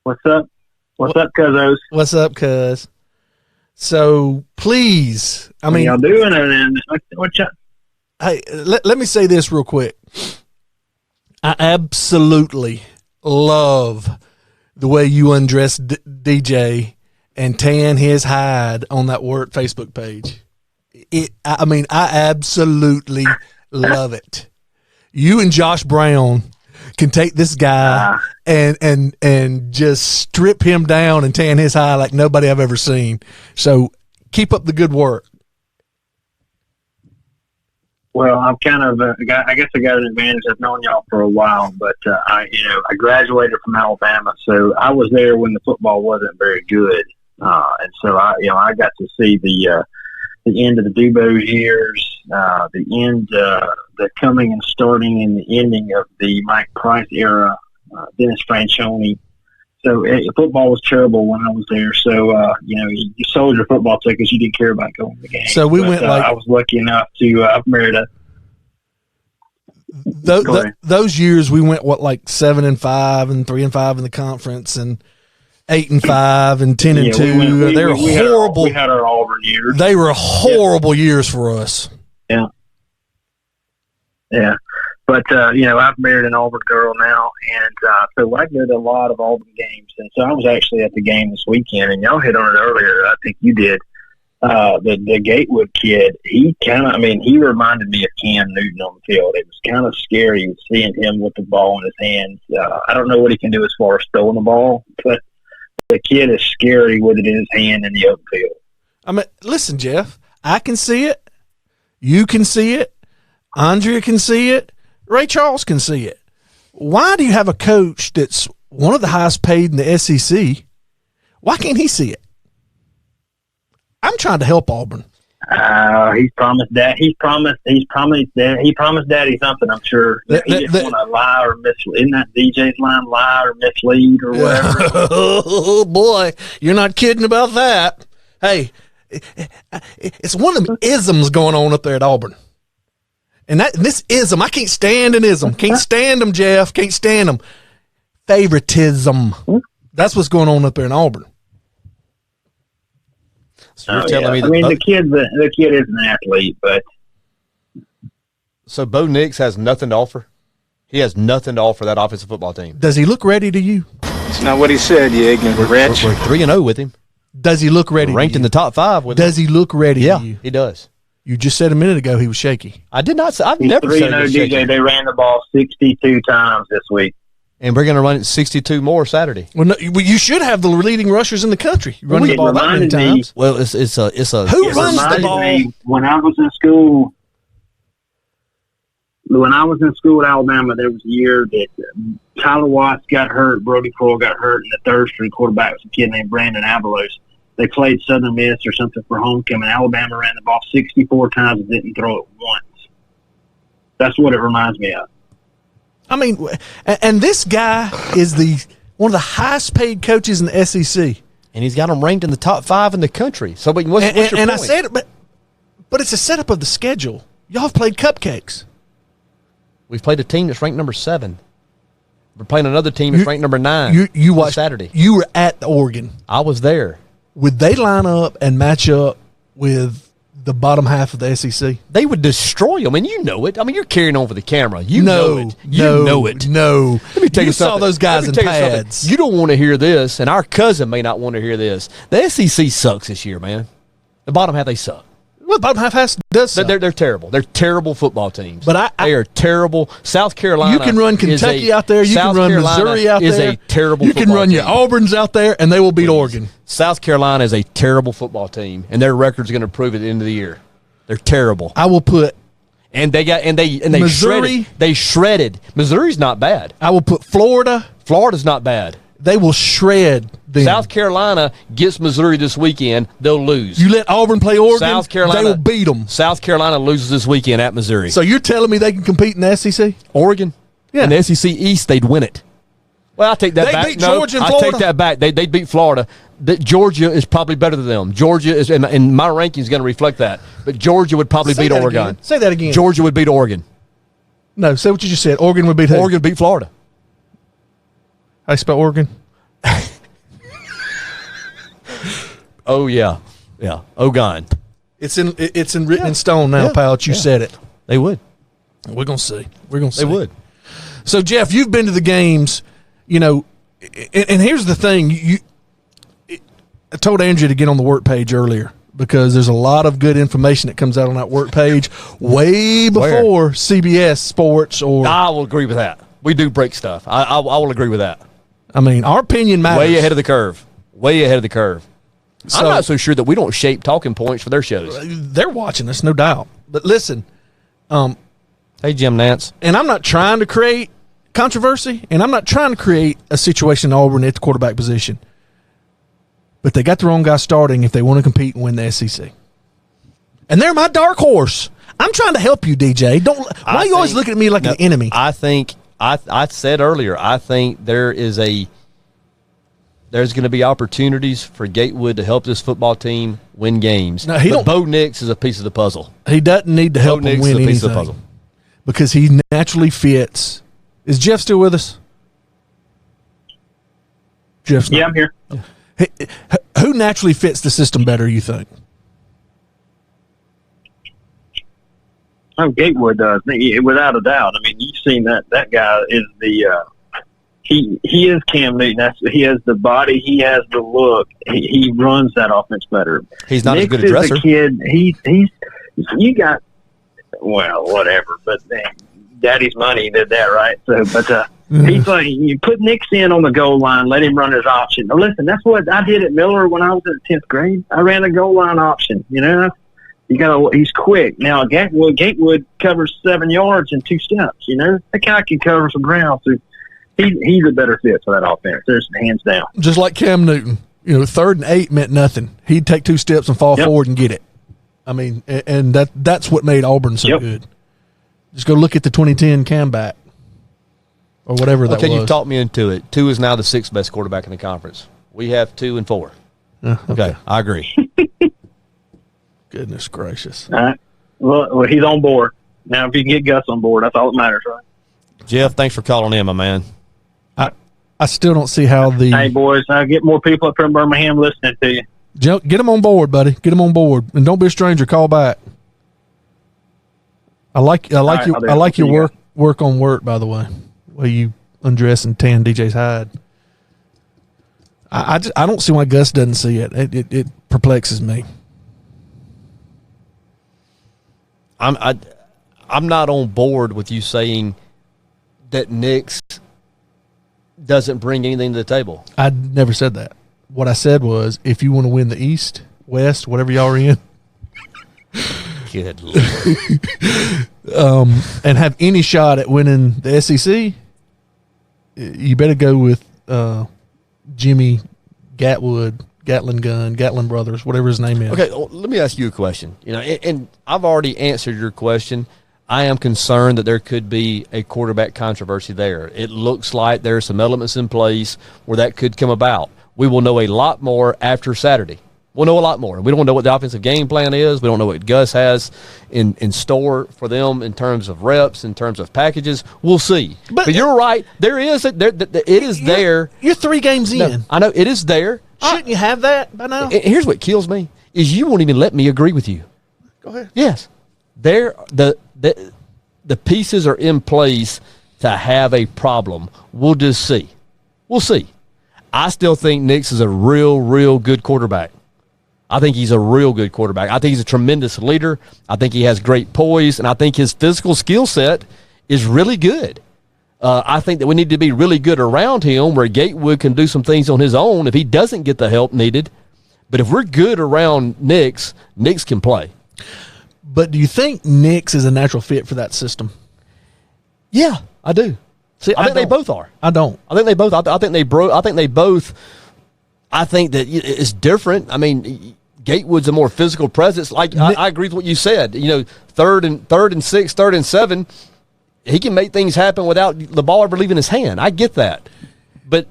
What's up? What's up, Cuzos? What's up, cuz? So, please, What y'all doing? And what y'all? Hey, let me say this real quick. I absolutely love the way you undress DJ and tan his hide on that work Facebook page. I absolutely love it. You and Josh Brown can take this guy and just strip him down and tan his hide like nobody I've ever seen. So keep up the good work. Well, I'm kind of, I guess I got an advantage. I've known y'all for a while, but I graduated from Alabama, so I was there when the football wasn't very good, and so I got to see the end of the Dubose years, the coming and starting and the ending of the Mike Price era, Dennis Franchione. So football was terrible when I was there. So you sold your football tickets. You didn't care about going to the game. So we went I was lucky enough to I've married a. Those years we went 7-5 and 3-5 in the conference and 8-5 and 10-2. They were horrible. We had our Auburn years. They were horrible years for us. Yeah. Yeah. But, I've married an Auburn girl now, and so I go to a lot of Auburn games. And so I was actually at the game this weekend, and y'all hit on it earlier. I think you did. The Gatewood kid, he reminded me of Cam Newton on the field. It was kind of scary seeing him with the ball in his hands. I don't know what he can do as far as throwing the ball, but the kid is scary with it in his hand in the open field. Listen, Jeff, I can see it. You can see it. Andrea can see it. Ray Charles can see it. Why do you have a coach that's one of the highest paid in the SEC? Why can't he see it? I'm trying to help Auburn. He's promised that. He promised Daddy something. I'm sure. He didn't want to lie or mislead. Isn't that DJ's line? Lie or mislead or whatever. Oh boy, you're not kidding about that. Hey, it's one of them isms going on up there at Auburn. And this ism, I can't stand an ism. Can't stand them, Jeff. Can't stand them. Favoritism. That's what's going on up there in Auburn. So you're telling me that the kid is an athlete, but so Bo Nix has nothing to offer. He has nothing to offer that offensive football team. Does he look ready to you? It's not what he said, you ignorant wretch. We're 3-0 with him. Does he look ready? Ranked in the top 5 with Does him. he look ready to you? He does. You just said a minute ago he was shaky. I did not say. I've he's never said he 3-0 was DJ. shaky. They ran the ball 62 times this week. And we're going to run it 62 more Saturday. Well, no, you should have the leading rushers in the country. You run the ball that many times. Well, it's a. Who runs the ball? When I was in school, at Alabama, there was a year that Tyler Watts got hurt, Brody Croyle got hurt, and the third string quarterback was a kid named Brandon Avalos. They played Southern Miss or something for homecoming. Alabama ran the ball 64 times and didn't throw it once. That's what it reminds me of. I mean, and this guy is one of the highest paid coaches in the SEC, and he's got them ranked in the top 5 in the country. So, but what's your point? I said it, but it's a setup of the schedule. Y'all have played cupcakes. We've played a team that's ranked number 7. We're playing another team that's ranked number 9. You watched Saturday. You were at Oregon. I was there. Would they line up and match up with the bottom half of the SEC? They would destroy them, and you know it. I mean, you're carrying on for the camera. You know it. You know it. No. Let me tell you saw something. those guys in pads. You don't want to hear this, and our cousin may not want to hear this. The SEC sucks this year, man. The bottom half, they suck. Well, the bottom half does suck. They're terrible. They're terrible football teams. But they are terrible. South Carolina. You can run Kentucky out there. You can run Missouri out there. Is a terrible. You can run your Auburns out there, and they will beat Oregon. South Carolina is a terrible football team, and their record's going to prove it at the end of the year. They're terrible. I will put and they Missouri. They shredded. Missouri's not bad. I will put Florida. Florida's not bad. They will shred them. South Carolina gets Missouri this weekend. They'll lose. You let Auburn play Oregon, South Carolina, they will beat them. South Carolina loses this weekend at Missouri. So you're telling me they can compete in the SEC? Oregon? Yeah. In the SEC East, they'd win it. Well, I'll take that They back. beat Georgia and Florida? I take that back. They beat Florida. Georgia is probably better than them. Georgia is, and my ranking is going to reflect that. But Georgia would probably beat Oregon. Again. Say that again. Georgia would beat Oregon. No, say what you just said. Oregon would beat who? Oregon beat Florida. How you spell Oregon? Oh, yeah. Yeah. Ogon. It's in written in stone now, pal. You said it. They would. We're going to see. We're going to see. They would. So, Jeff, you've been to the games, and here's the thing. I told Andrea to get on the work page earlier because there's a lot of good information that comes out on that work page way before CBS Sports or... I will agree with that. We do break stuff. I will agree with that. I mean, our opinion matters. Way ahead of the curve. Way ahead of the curve. So, I'm not so sure that we don't shape talking points for their shows. They're watching us, no doubt. But listen... hey, Jim Nance. And I'm not trying to create controversy, and I'm not trying to create a situation in Auburn at the quarterback position. But they got the wrong guy starting if they want to compete and win the SEC. And they're my dark horse. I'm trying to help you, DJ. Why are you always looking at me like an enemy? I think I said earlier, I think there's going to be opportunities for Gatewood to help this football team win games. No, but Bo Nix is a piece of the puzzle. He doesn't need to help him win anything. Piece of the puzzle. Because he naturally fits. Is Jeff still with us? Jeff's not. Yeah, I'm here. Who naturally fits the system better, you think? Oh, Gatewood does, without a doubt. I mean, you've seen that guy is the he is Cam Newton. He has the body, he has the look. He runs that offense better. He's not Nix as good a dresser. Is a kid. You got whatever, but Daddy's money did that, right? So, but he's like, you put Nix in on the goal line, let him run his option. Now, listen, that's what I did at Miller when I was in 10th grade. I ran a goal line option. He's quick. Now Gatewood covers 7 yards in 2 steps. That guy can cover some ground. So he's a better fit for that offense. There's hands down. Just like Cam Newton. 3rd and 8 meant nothing. He'd take 2 steps and fall forward and get it. I mean, and that's what made Auburn so good. Just go look at the 2010 comeback or whatever that was. Okay, you've talked me into it. 2 is now the 6th best quarterback in the conference. We have 2 and 4. Okay, I agree. Goodness gracious. All right. Well, he's on board. Now, if you can get Gus on board, that's all that matters, right? Jeff, thanks for calling in, my man. I still don't see how the... Hey, boys, I'll get more people up here in Birmingham listening to you. Get them on board, buddy. Get them on board. And don't be a stranger. Call back. I like your work on work, by the way. Where you undress and tan DJ's hide. I don't see why Gus doesn't see it. It perplexes me. I'm not on board with you saying that Nix doesn't bring anything to the table. I never said that. What I said was, if you want to win the East, West, whatever y'all are in, good Lord. And have any shot at winning the SEC, you better go with Jimmy Gatlin Brothers, whatever his name is. Okay, well, let me ask you a question. And I've already answered your question. I am concerned that there could be a quarterback controversy there. It looks like there are some elements in place where that could come about. We will know a lot more after Saturday. We'll know a lot more. We don't know what the offensive game plan is. We don't know what Gus has in store for them in terms of reps, in terms of packages. We'll see. But you're right. There is it is there. You're 3 games in. No, I know it is there. Shouldn't you have that by now? Here's what kills me is you won't even let me agree with you. Go ahead. Yes. The pieces are in place to have a problem. We'll just see. We'll see. I still think Nix is a real good quarterback. I think he's a real good quarterback. I think he's a tremendous leader. I think he has great poise, and I think his physical skill set is really good. I think that we need to be really good around him where Gatewood can do some things on his own if he doesn't get the help needed. But if we're good around Nix can play. But do you think Nix is a natural fit for that system? Yeah, I do. See, I think they both are. I don't. I think they both. I think they both. I think that it's different. I mean, Gatewood's a more physical presence. Like I agree with what you said. You know, third and 6, 3rd and 7, he can make things happen without the ball ever leaving his hand. I get that, but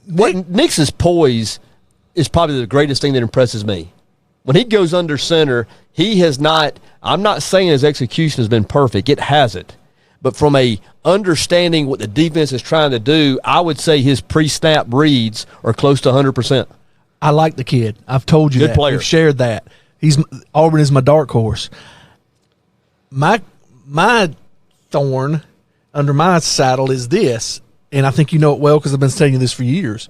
Nix's poise is probably the greatest thing that impresses me. When he goes under center, he has not. I'm not saying his execution has been perfect. It hasn't. But from a understanding what the defense is trying to do, I would say his pre-snap reads are close to 100%. I like the kid. I've told you Good that. player. We've shared that. Auburn is my dark horse. My thorn under my saddle is this, and I think you know it well because I've been telling you this for years.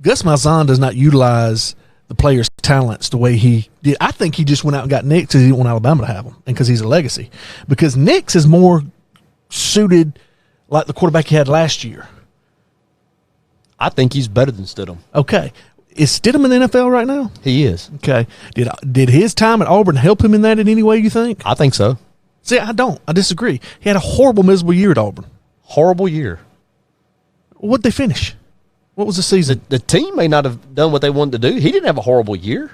Gus Malzahn does not utilize the player's talents the way he did. I think he just went out and got Nix because he didn't want Alabama to have him and because he's a legacy. Because Nix is more suited like the quarterback he had last year. I think he's better than Stidham. Okay. Is Stidham in the NFL right now? He is. Okay. Did his time at Auburn help him in that in any way, you think? I think so. See, I don't. I disagree. He had a horrible, miserable year at Auburn. Horrible year. What'd they finish? What was the season? The team may not have done what they wanted to do. He didn't have a horrible year.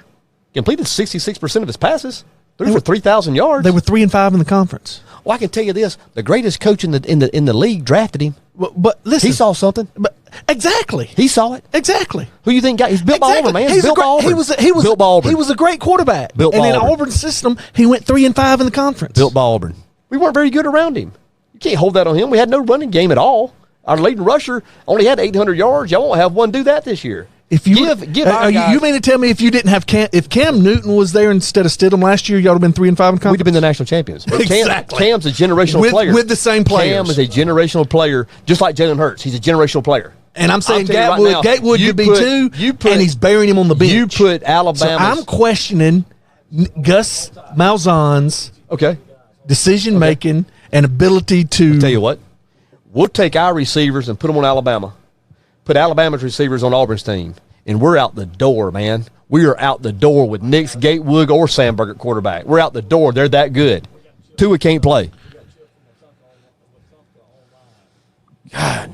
Completed 66% of his passes. Threw for 3,000 yards. They were 3-5 in the conference. Well, I can tell you this: the greatest coach in the league drafted him. But listen, he saw something. But exactly, he saw it. Exactly. Who you think got? He's built by Auburn, man. He was a great quarterback. Built by and in Auburn. Auburn's system, he went 3-5 in the conference. Built by Auburn. We weren't very good around him. You can't hold that on him. We had no running game at all. Our leading rusher only had 800 yards. Y'all won't have one do that this year. If you you mean to tell me if you didn't have if Cam Newton was there instead of Stidham last year, y'all would have been 3-5 in conference? We'd have been the national champions. Exactly. Cam's a generational player with the same players. Cam is a generational player, just like Jalen Hurts. He's a generational player. And I'm saying Gatewood could be too. And he's burying him on the bench. You put Alabama. So I'm questioning Gus Malzahn's decision making and ability to. I'll tell you what, we'll take our receivers and put them on Alabama. Put Alabama's receivers on Auburn's team. And we're out the door, man. We are out the door with Nix, Gatewood, or Sandberg at quarterback. We're out the door. They're that good. Tua can't play. God.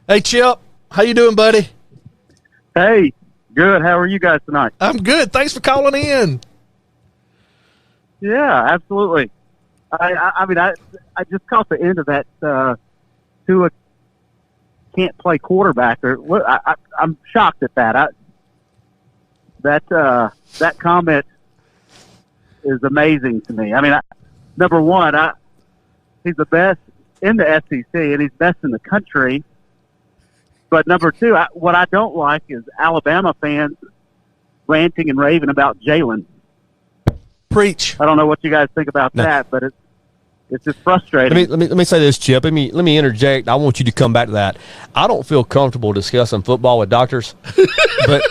Hey, Chip. How you doing, buddy? Hey, good. How are you guys tonight? I'm good. Thanks for calling in. Yeah, absolutely. I mean, I just caught the end of that Tua can't play quarterback, or what? I'm shocked at that. That comment is amazing to me. I mean, number one, he's the best in the SEC, and he's best in the country. But number two, what I don't like is Alabama fans ranting and raving about Jalen. Preach. I don't know what you guys think about that, but it's just frustrating. Let me say this, Chip. Let me interject. I want you to come back to that. I don't feel comfortable discussing football with doctors, but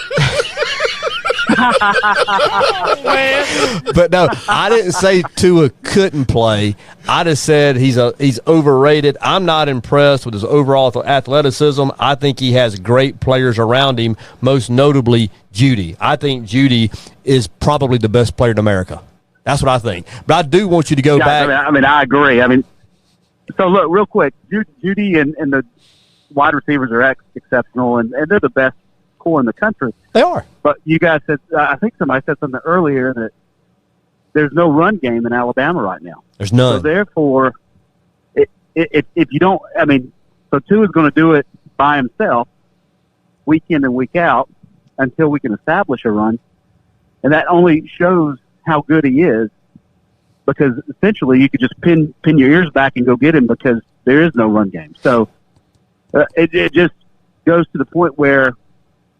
but no, I didn't say Tua couldn't play. I just said he's overrated. I'm not impressed with his overall athleticism. I think he has great players around him, most notably Judy. I think Judy is probably the best player in America. That's what I think. But I do want you to go back. I agree. So look, real quick, Judy and the wide receivers are exceptional, and they're the best core in the country. They are. But you guys said, I think somebody said something earlier that there's no run game in Alabama right now. There's none. So therefore, if you don't, so Tua's going to do it by himself, week in and week out, until we can establish a run, and that only shows how good he is, because essentially you could just pin your ears back and go get him because there is no run game. So it just goes to the point where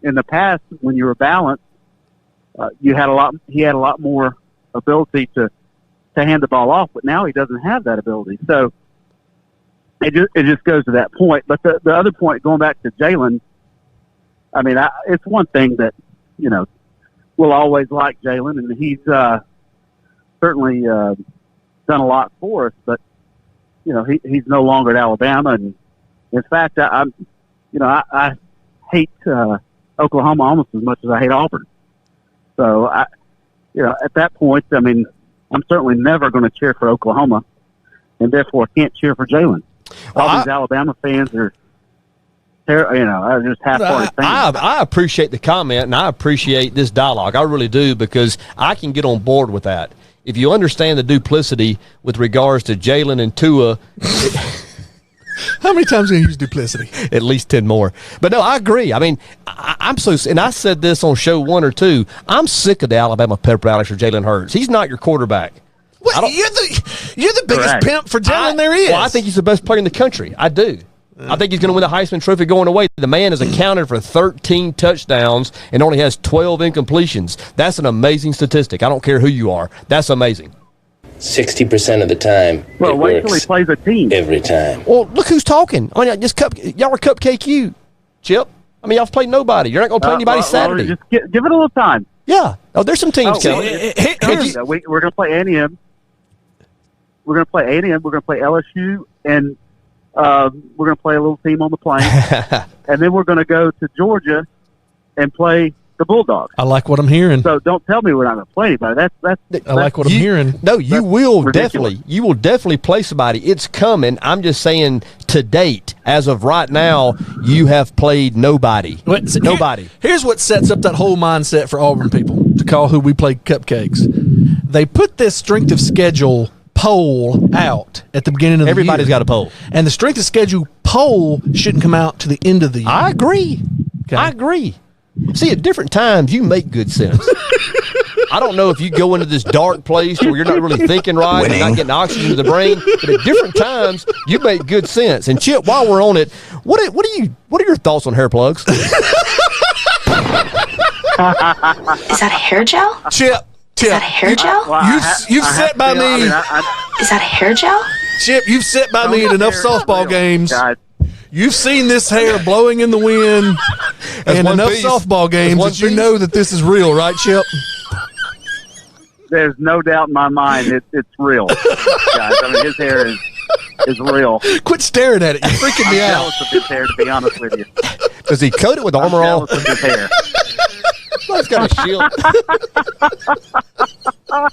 in the past, when you were balanced, he had a lot more ability to hand the ball off, but now he doesn't have that ability. So it just goes to that point. But the other point, going back to Jalen, it's one thing that, we'll always like Jalen, and he's certainly done a lot for us. But he's no longer at Alabama, and in fact, I hate Oklahoma almost as much as I hate Auburn. So at that point, I'm certainly never going to cheer for Oklahoma, and therefore can't cheer for Jalen. All these Alabama fans are, I just half-hearted fans. I appreciate the comment, and I appreciate this dialogue. I really do, because I can get on board with that. If you understand the duplicity with regards to Jalen and Tua. How many times are you going to use duplicity? At least 10 more. But no, I agree. I mean, I'm so, and I said this on show 1 or 2, I'm sick of the Alabama pep rallies for Jalen Hurts. He's not your quarterback. Well, you're the biggest pimp for Jalen there is. Well, I think he's the best player in the country. I do. I think he's going to win the Heisman Trophy going away. The man is accounted for 13 touchdowns and only has 12 incompletions. That's an amazing statistic. I don't care who you are. That's amazing. 60% of the time, well, it wait till he works plays a team. every time. Well, look who's talking. I mean, y'all are cupcake you, Chip. I mean, y'all have played nobody. You're not going to play anybody Saturday. Just give it a little time. Yeah. Oh, there's some teams coming. We're going to play A&M. We're going to play A&M. We're going to play LSU, and we're going to play a little team on the plane. And then we're going to go to Georgia and play the Bulldogs. I like what I'm hearing. So don't tell me we're not going to play anybody. I like what I'm hearing. No, you will ridiculous. definitely. You will definitely play somebody. It's coming. I'm just saying, to date, as of right now, you have played nobody. Nobody. Here's what sets up that whole mindset for Auburn people to call who we play cupcakes. They put this strength of schedule poll out at the beginning of the year. Everybody's got a poll. And the strength of schedule poll shouldn't come out to the end of the year. I agree. Okay. I agree. See, at different times, you make good sense. I don't know if you go into this dark place where you're not really thinking right and not getting oxygen to the brain, but at different times, you make good sense. And Chip, while we're on it, what are your thoughts on hair plugs? Is that a hair gel? Chip. Is that a hair gel? You've sat by me. Is that a hair gel? Chip, you've sat by me at enough softball games. You've seen this hair blowing in the wind and enough softball games that you know that this is real, right, Chip? There's no doubt in my mind it's real, guys. I mean, his hair is real. Quit staring at it. You're freaking me out. I'm jealous of his hair, to be honest with you. Does he coat it with Armor All? I'm jealous of his hair. He's got a shield. I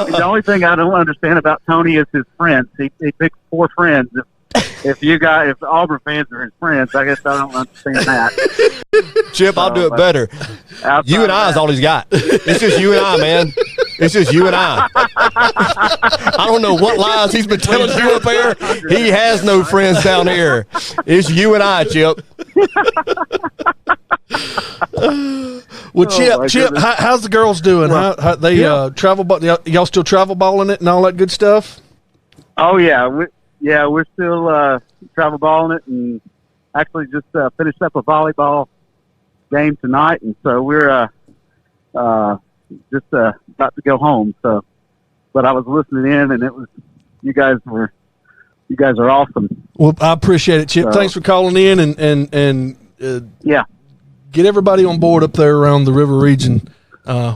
mean, the only thing I don't understand about Tony is his friends. He picks 4 friends. If Auburn fans are his friends, I guess I don't understand that. Chip, I'll do it better. You and I is all he's got. It's just you and I, man. It's just you and I. I don't know what lies he's been telling you up there. He has no friends down here. It's you and I, Chip. Well, Chip, how's the girls doing? How they travel? Y'all still travel balling it and all that good stuff? Oh yeah, we're still travel balling it, and actually just finished up a volleyball game tonight, and so we're just about to go home. So, but I was listening in, and it was you guys are awesome. Well, I appreciate it, Chip. So, thanks for calling in and yeah. Get everybody on board up there around the river region.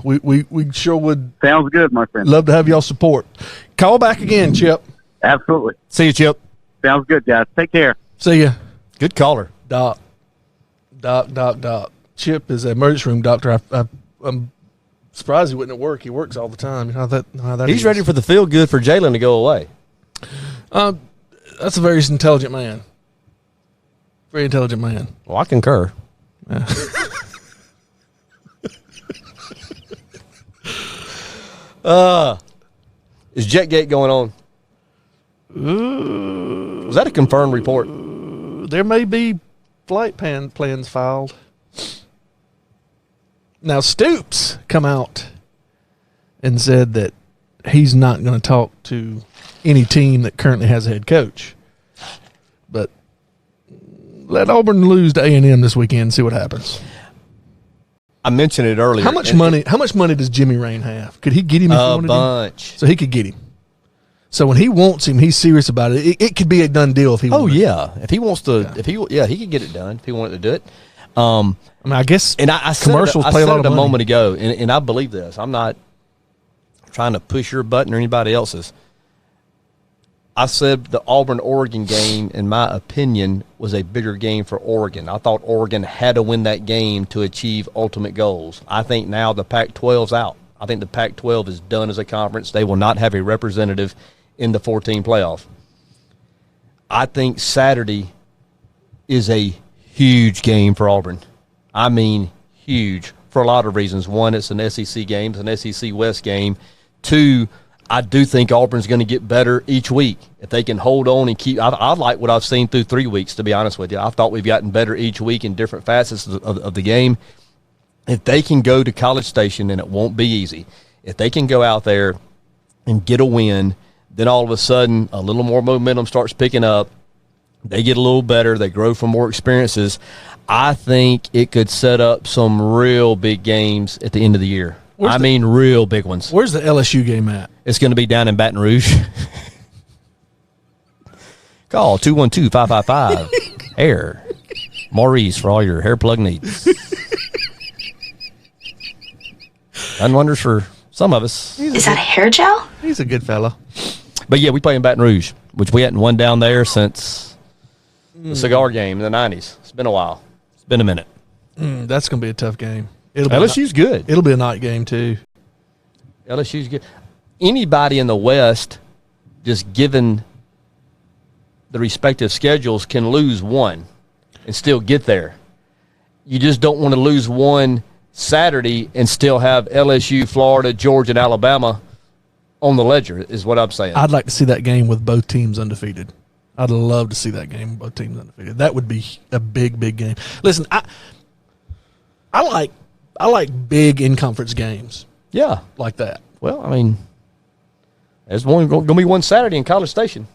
We sure would. Sounds good, my friend. Love to have y'all support. Call back again, Chip. Absolutely. See you, Chip. Sounds good, guys. Take care. See ya. Good caller. Doc. Chip is an emergency room doctor. I'm surprised he wouldn't at work. He works all the time. How that He's is. ready for the feel good for Jalen to go away. That's a very intelligent man. Very intelligent man. Well, I concur. Yeah. Is Jetgate going on? Was that a confirmed report? There may be flight plans filed. Now Stoops come out and said that he's not going to talk to any team that currently has a head coach. But let Auburn lose to A&M this weekend and see what happens. I mentioned it earlier. How much money does Jimmy Rain have? Could he get him if he wanted bunch. Him? So he could get him. So when he wants him, he's serious about it. It could be a done deal if he wanted. Oh yeah, if he wants to, he could get it done if he wanted to do it. I mean, I guess and I commercials said play a lot of a money. moment ago, and I believe this. I'm not trying to push your button or anybody else's. I said the Auburn-Oregon game, in my opinion, was a bigger game for Oregon. I thought Oregon had to win that game to achieve ultimate goals. I think now the Pac-12's out. I think the Pac-12 is done as a conference. They will not have a representative in the 14 playoff. I think Saturday is a huge game for Auburn. I mean, huge for a lot of reasons. One, it's an SEC game. It's an SEC West game. Two, I do think Auburn's going to get better each week. If they can hold on and keep – I like what I've seen through 3 weeks, to be honest with you. I thought we've gotten better each week in different facets of the game. If they can go to College Station, and it won't be easy, if they can go out there and get a win, then all of a sudden a little more momentum starts picking up. They get a little better. They grow from more experiences. I think it could set up some real big games at the end of the year. Real big ones. Where's the LSU game at? It's going to be down in Baton Rouge. Call 212-555-HAIR. Maurice for all your hair plug needs. Done wonders for some of us. Is that a hair gel? He's a good fella. But, yeah, we play in Baton Rouge, which we hadn't won down there since the cigar game in the 90s. It's been a while. It's been a minute. That's going to be a tough game. LSU's good. It'll be a night game, too. LSU's good. Anybody in the West, just given the respective schedules, can lose one and still get there. You just don't want to lose one Saturday and still have LSU, Florida, Georgia, and Alabama on the ledger, is what I'm saying. I'd like to see that game with both teams undefeated. I'd love to see that game with both teams undefeated. That would be a big, big game. Listen, I like big in-conference games. Yeah. Like that. Well, I mean, there's going to be one Saturday in College Station.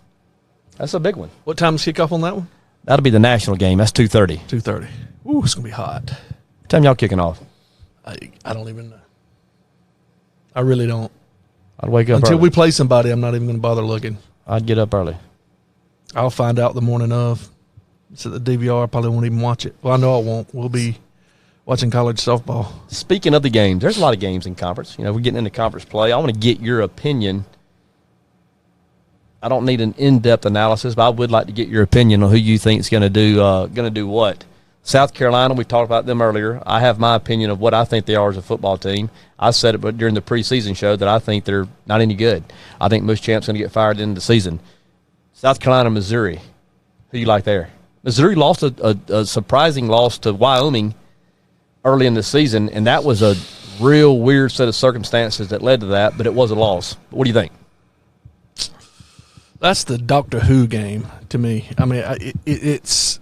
That's a big one. What time is kickoff on that one? That'll be the national game. That's 2:30. 2:30. Ooh, it's going to be hot. What time y'all kicking off? I don't even know. I really don't. I'd wake up Until early. we play somebody, I'm not even going to bother looking. I'd get up early. I'll find out the morning of. It's at the DVR. I probably won't even watch it. Well, I know I won't. We'll be watching college softball. Speaking of the games, there's a lot of games in conference. We're getting into conference play. I want to get your opinion. I don't need an in-depth analysis, but I would like to get your opinion on who you think is going to do what. South Carolina, we talked about them earlier. I have my opinion of what I think they are as a football team. I said it during the preseason show that I think they're not any good. I think Muschamp's going to get fired in the season. South Carolina, Missouri. Who you like there? Missouri lost a surprising loss to Wyoming early in the season, and that was a real weird set of circumstances that led to that, but it was a loss. What do you think? That's the Doctor Who game to me. I mean, it's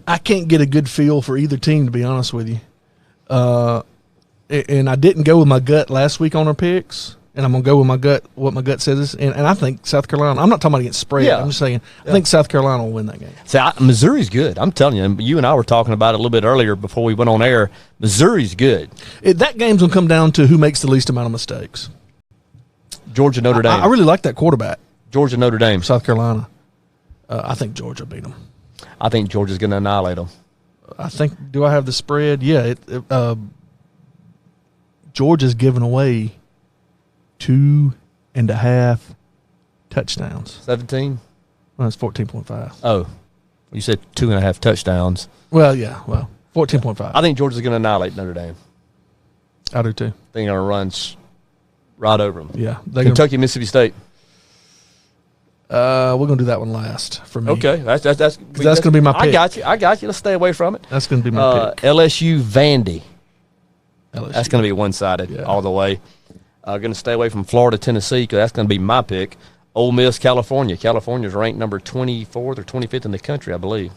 I can't get a good feel for either team, to be honest with you. And I didn't go with my gut last week on our picks, and I'm going to go with my gut, what my gut says. And I think South Carolina, I'm not talking about against spread. Yeah. I'm just saying, I think South Carolina will win that game. See, Missouri's good. I'm telling you, you and I were talking about it a little bit earlier before we went on air. Missouri's good. That game's going to come down to who makes the least amount of mistakes. Georgia, Notre Dame. I really like that quarterback. Georgia, Notre Dame. South Carolina. I think Georgia beat them. I think Georgia's going to annihilate them. I think, do I have the spread? Yeah. Georgia's given away 2.5 touchdowns. 17? Well, it's 14.5. Oh, you said 2.5 touchdowns. Well, yeah. Well, 14.5. I think Georgia's going to annihilate Notre Dame. I do too. They're going to run right over them. Yeah. Kentucky, Mississippi State. We're going to do that one last for me. Okay. That's going to be my pick. I got you. Let's stay away from it. That's going to be my pick. LSU, Vandy. LSU. That's going to be one-sided all the way. Going to stay away from Florida, Tennessee, because that's going to be my pick. Ole Miss, California. California's ranked number 24th or 25th in the country, I believe.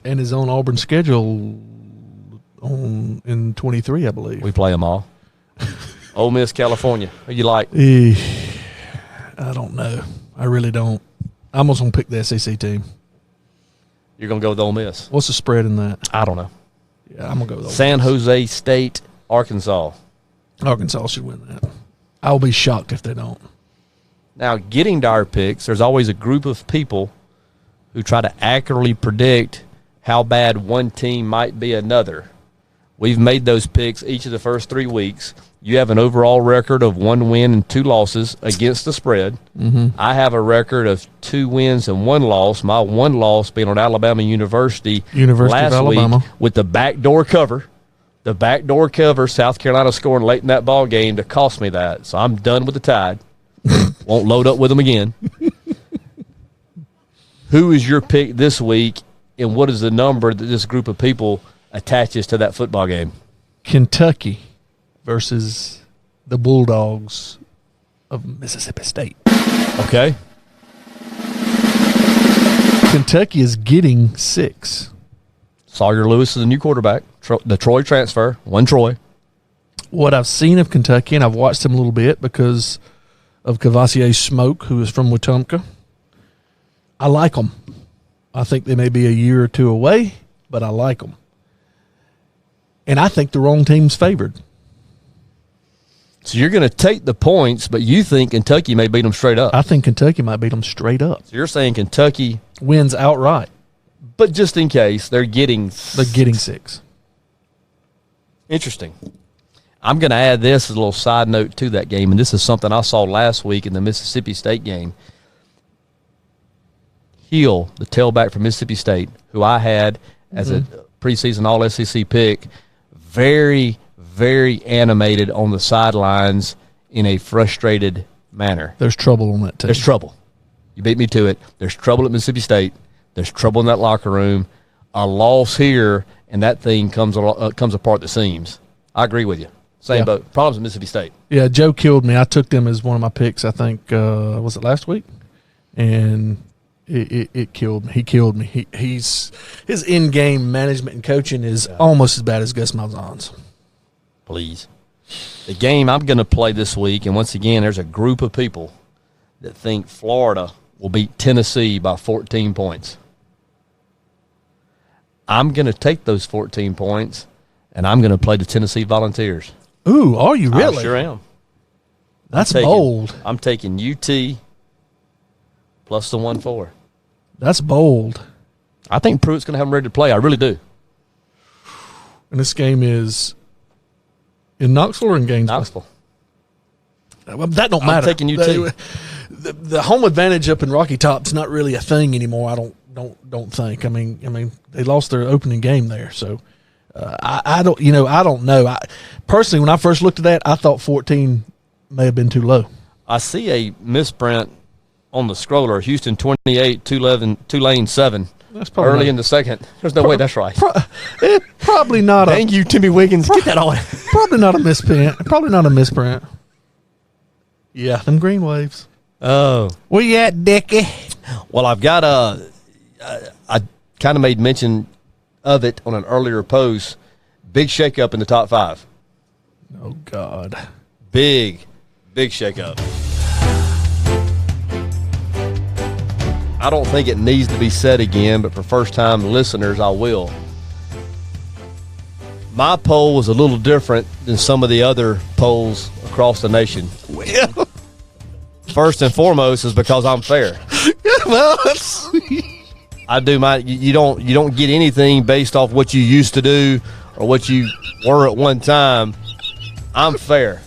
And is on Auburn's schedule in 23, I believe. We play them all. Ole Miss, California. Who you like? I don't know. I really don't. I'm almost going to pick the SEC team. You're going to go with Ole Miss. What's the spread in that? I don't know. Yeah, I'm going to go with Ole San Miss. Jose State, Arkansas. Arkansas should win that. I'll be shocked if they don't. Now, getting to our picks, there's always a group of people who try to accurately predict how bad one team might be another. We've made those picks each of the first 3 weeks. You have an overall record of 1 win and 2 losses against the spread. Mm-hmm. I have a record of 2 wins and 1 loss. My 1 loss being on Alabama University last week with the backdoor cover. The backdoor cover, South Carolina scoring late in that ball game to cost me that. So I'm done with the Tide. Won't load up with them again. Who is your pick this week, and what is the number that this group of people attaches to that football game? Kentucky versus the Bulldogs of Mississippi State. Okay. Kentucky is getting 6. Sawyer Lewis is the new quarterback. The Troy transfer. One Troy. What I've seen of Kentucky, and I've watched him a little bit because of Cavassier Smoke, who is from Wetumpka, I like them. I think they may be a year or two away, but I like them. And I think the wrong team's favored. So you're going to take the points, but you think Kentucky may beat them straight up. I think Kentucky might beat them straight up. So you're saying Kentucky wins outright. But just in case, they're getting 6. Interesting. I'm going to add this as a little side note to that game, and this is something I saw last week in the Mississippi State game. Hill, the tailback from Mississippi State, who I had as a preseason All-SEC pick, very, very animated on the sidelines in a frustrated manner. There's trouble on that team. There's trouble. You beat me to it. There's trouble at Mississippi State. There's trouble in that locker room. A loss here, and that thing comes apart at the seams. I agree with you. Same boat. Problems at Mississippi State. Yeah, Joe killed me. I took them as one of my picks, I think, was it last week? And it killed me. He killed me. His in-game management and coaching is almost as bad as Gus Malzahn's. Please. The game I'm going to play this week, and once again, there's a group of people that think Florida will beat Tennessee by 14 points. I'm going to take those 14 points, and I'm going to play the Tennessee Volunteers. Ooh, are you really? I sure am. That's bold. I'm taking UT plus the 1-4. That's bold. I think Pruitt's going to have them ready to play. I really do. And this game is in Knoxville or in Gainesville? Knoxville. Well, that don't matter. I'm taking UT. The home advantage up in Rocky Top's not really a thing anymore. I don't think. I mean, they lost their opening game there, so I don't know. Personally, when I first looked at that, I thought 14 may have been too low. I see a misprint on the scroller. Houston 28, Tulane 7. That's probably early in the second. There's no way that's right. Probably not. Thank you, Timmy Wiggins. Get that on. Probably not a misprint. Probably not a misprint. Yeah, them green waves. Oh, where you at, Dickie? Well, I've got I kind of made mention of it on an earlier post. Big shakeup in the top 5. Oh God, big shakeup. I don't think it needs to be said again, but for first-time listeners, I will. My poll was a little different than some of the other polls across the nation. Well, first and foremost is because I'm fair. Well, I do my. You don't get anything based off what you used to do or what you were at one time. I'm fair.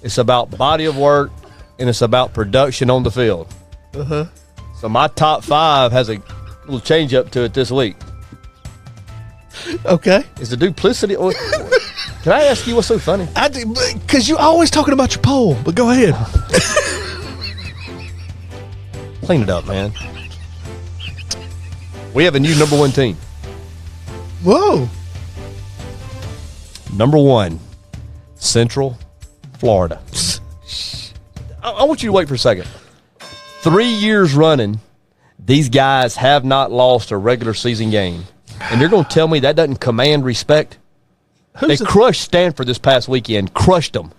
It's about body of work and it's about production on the field. So my top 5 has a little change up to it this week. Okay. Is the duplicity? Can I ask you what's so funny? Because you're always talking about your poll, but go ahead. Clean it up, man. We have a new number 1 team. Whoa. Number 1, Central Florida. I want you to wait for a second. 3 years running, these guys have not lost a regular season game. And you're going to tell me that doesn't command respect? They crushed Stanford this past weekend. Crushed them.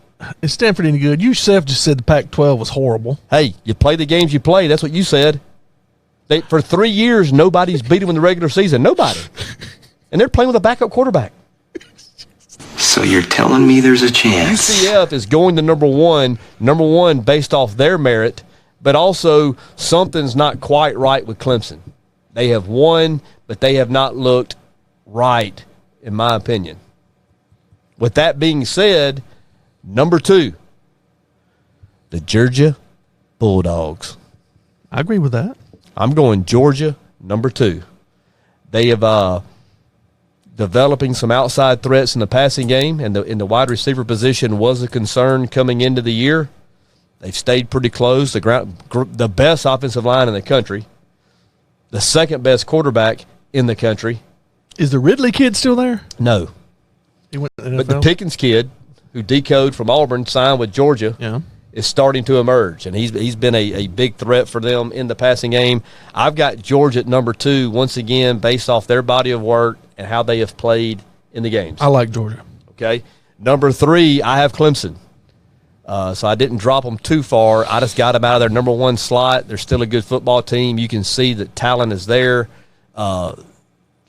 Is Stanford any good? You yourself just said the Pac-12 was horrible. Hey, you play the games you play. That's what you said. For 3 years, nobody's beat them in the regular season. Nobody. And they're playing with a backup quarterback. So you're telling me there's a chance? UCF is going to number one based off their merit, but also something's not quite right with Clemson. They have won, but they have not looked right, in my opinion. With that being said, number 2, the Georgia Bulldogs. I agree with that. I'm going Georgia, number 2. They have developing some outside threats in the passing game, and in the wide receiver position was a concern coming into the year. They've stayed pretty close. The best offensive line in the country, the second best quarterback in the country. Is the Ridley kid still there? No. He went to the NFL? But the Pickens kid, who decoded from Auburn, signed with Georgia, is starting to emerge, and he's been a big threat for them in the passing game. I've got Georgia at number 2, once again, based off their body of work and how they have played in the games. I like Georgia. Okay. Number 3, I have Clemson. So I didn't drop them too far. I just got them out of their number 1 slot. They're still a good football team. You can see that talent is there.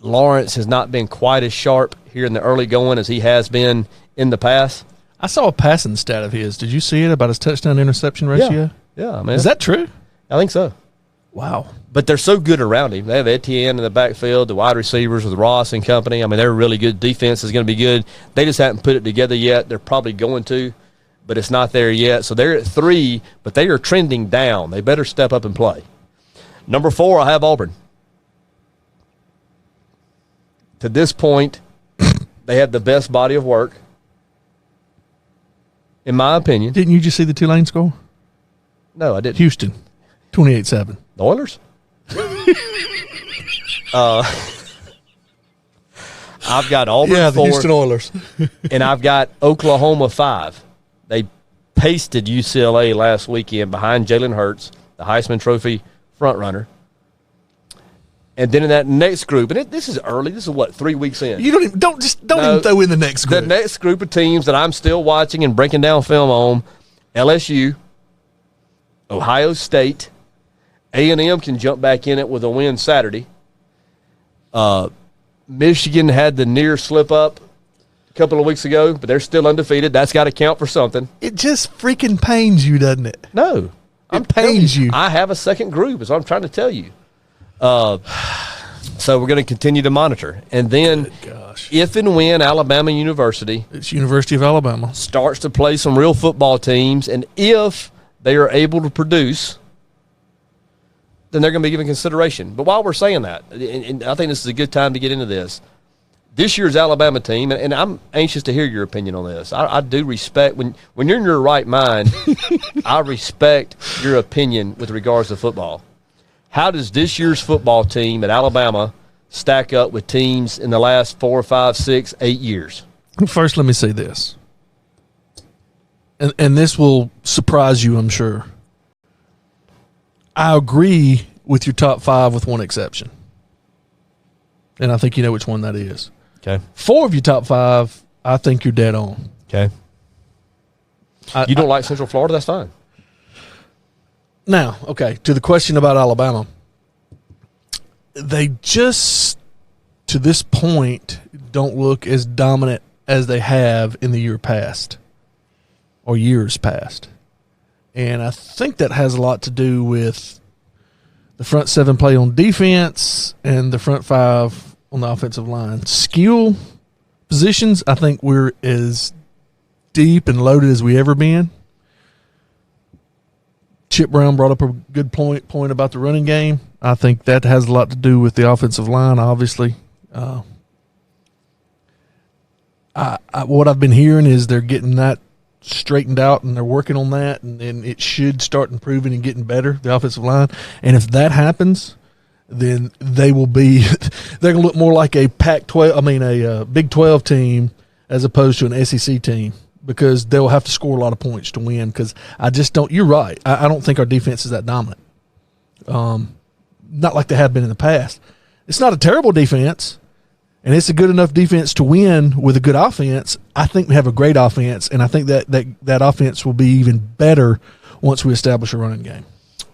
Lawrence has not been quite as sharp here in the early going as he has been in the past. I saw a passing stat of his. Did you see it about his touchdown-interception ratio? Yeah. I mean, is that true? I think so. Wow. But they're so good around him. They have Etienne in the backfield, the wide receivers with Ross and company. I mean, they're really good. Defense is going to be good. They just haven't put it together yet. They're probably going to, but it's not there yet. So they're at 3, but they are trending down. They better step up and play. Number 4, I have Auburn. To this point, they have the best body of work, in my opinion. Didn't you just see the Tulane score? No, I didn't. Houston, 28-7. The Oilers? I've got Auburn 4. The Houston Oilers. And I've got Oklahoma 5. They pasted UCLA last weekend behind Jalen Hurts, the Heisman Trophy frontrunner. And then in that next group, and this is early. This is what, 3 weeks in. You don't even throw in the next group. The next group of teams that I'm still watching and breaking down film on: LSU, Ohio State, A&M can jump back in it with a win Saturday. Michigan had the near slip up a couple of weeks ago, but they're still undefeated. That's got to count for something. It just freaking pains you, doesn't it? No, it pains you. I have a second group, is what I'm trying to tell you. So we're going to continue to monitor. And then if and when Alabama University, it's University of Alabama, starts to play some real football teams, and if they are able to produce, then they're going to be given consideration. But while we're saying that, and I think this is a good time to get into this year's Alabama team, and I'm anxious to hear your opinion on this. I do respect, when you're in your right mind, I respect your opinion with regards to football. How does this year's football team at Alabama stack up with teams in the last 4, 5, 6, 8 years? First, let me say this. And this will surprise you, I'm sure. I agree with your top 5 with one exception. And I think you know which one that is. Okay. 4 of your top 5, I think you're dead on. Okay. You don't like Central Florida? That's fine. Now, okay, to the question about Alabama. They just, to this point, don't look as dominant as they have in the year past or years past. And I think that has a lot to do with the front 7 play on defense and the front 5 on the offensive line. Skill positions, I think we're as deep and loaded as we ever been. Chip Brown brought up a good point about the running game. I think that has a lot to do with the offensive line, obviously. What I've been hearing is they're getting that straightened out and they're working on that, and it should start improving and getting better, the offensive line. And if that happens, then they will be – they're going to look more like a a Big 12 team as opposed to an SEC team, because they'll have to score a lot of points to win, because I just don't – you're right. I don't think our defense is that dominant. Not like they have been in the past. It's not a terrible defense, and it's a good enough defense to win with a good offense. I think we have a great offense, and I think that offense will be even better once we establish a running game.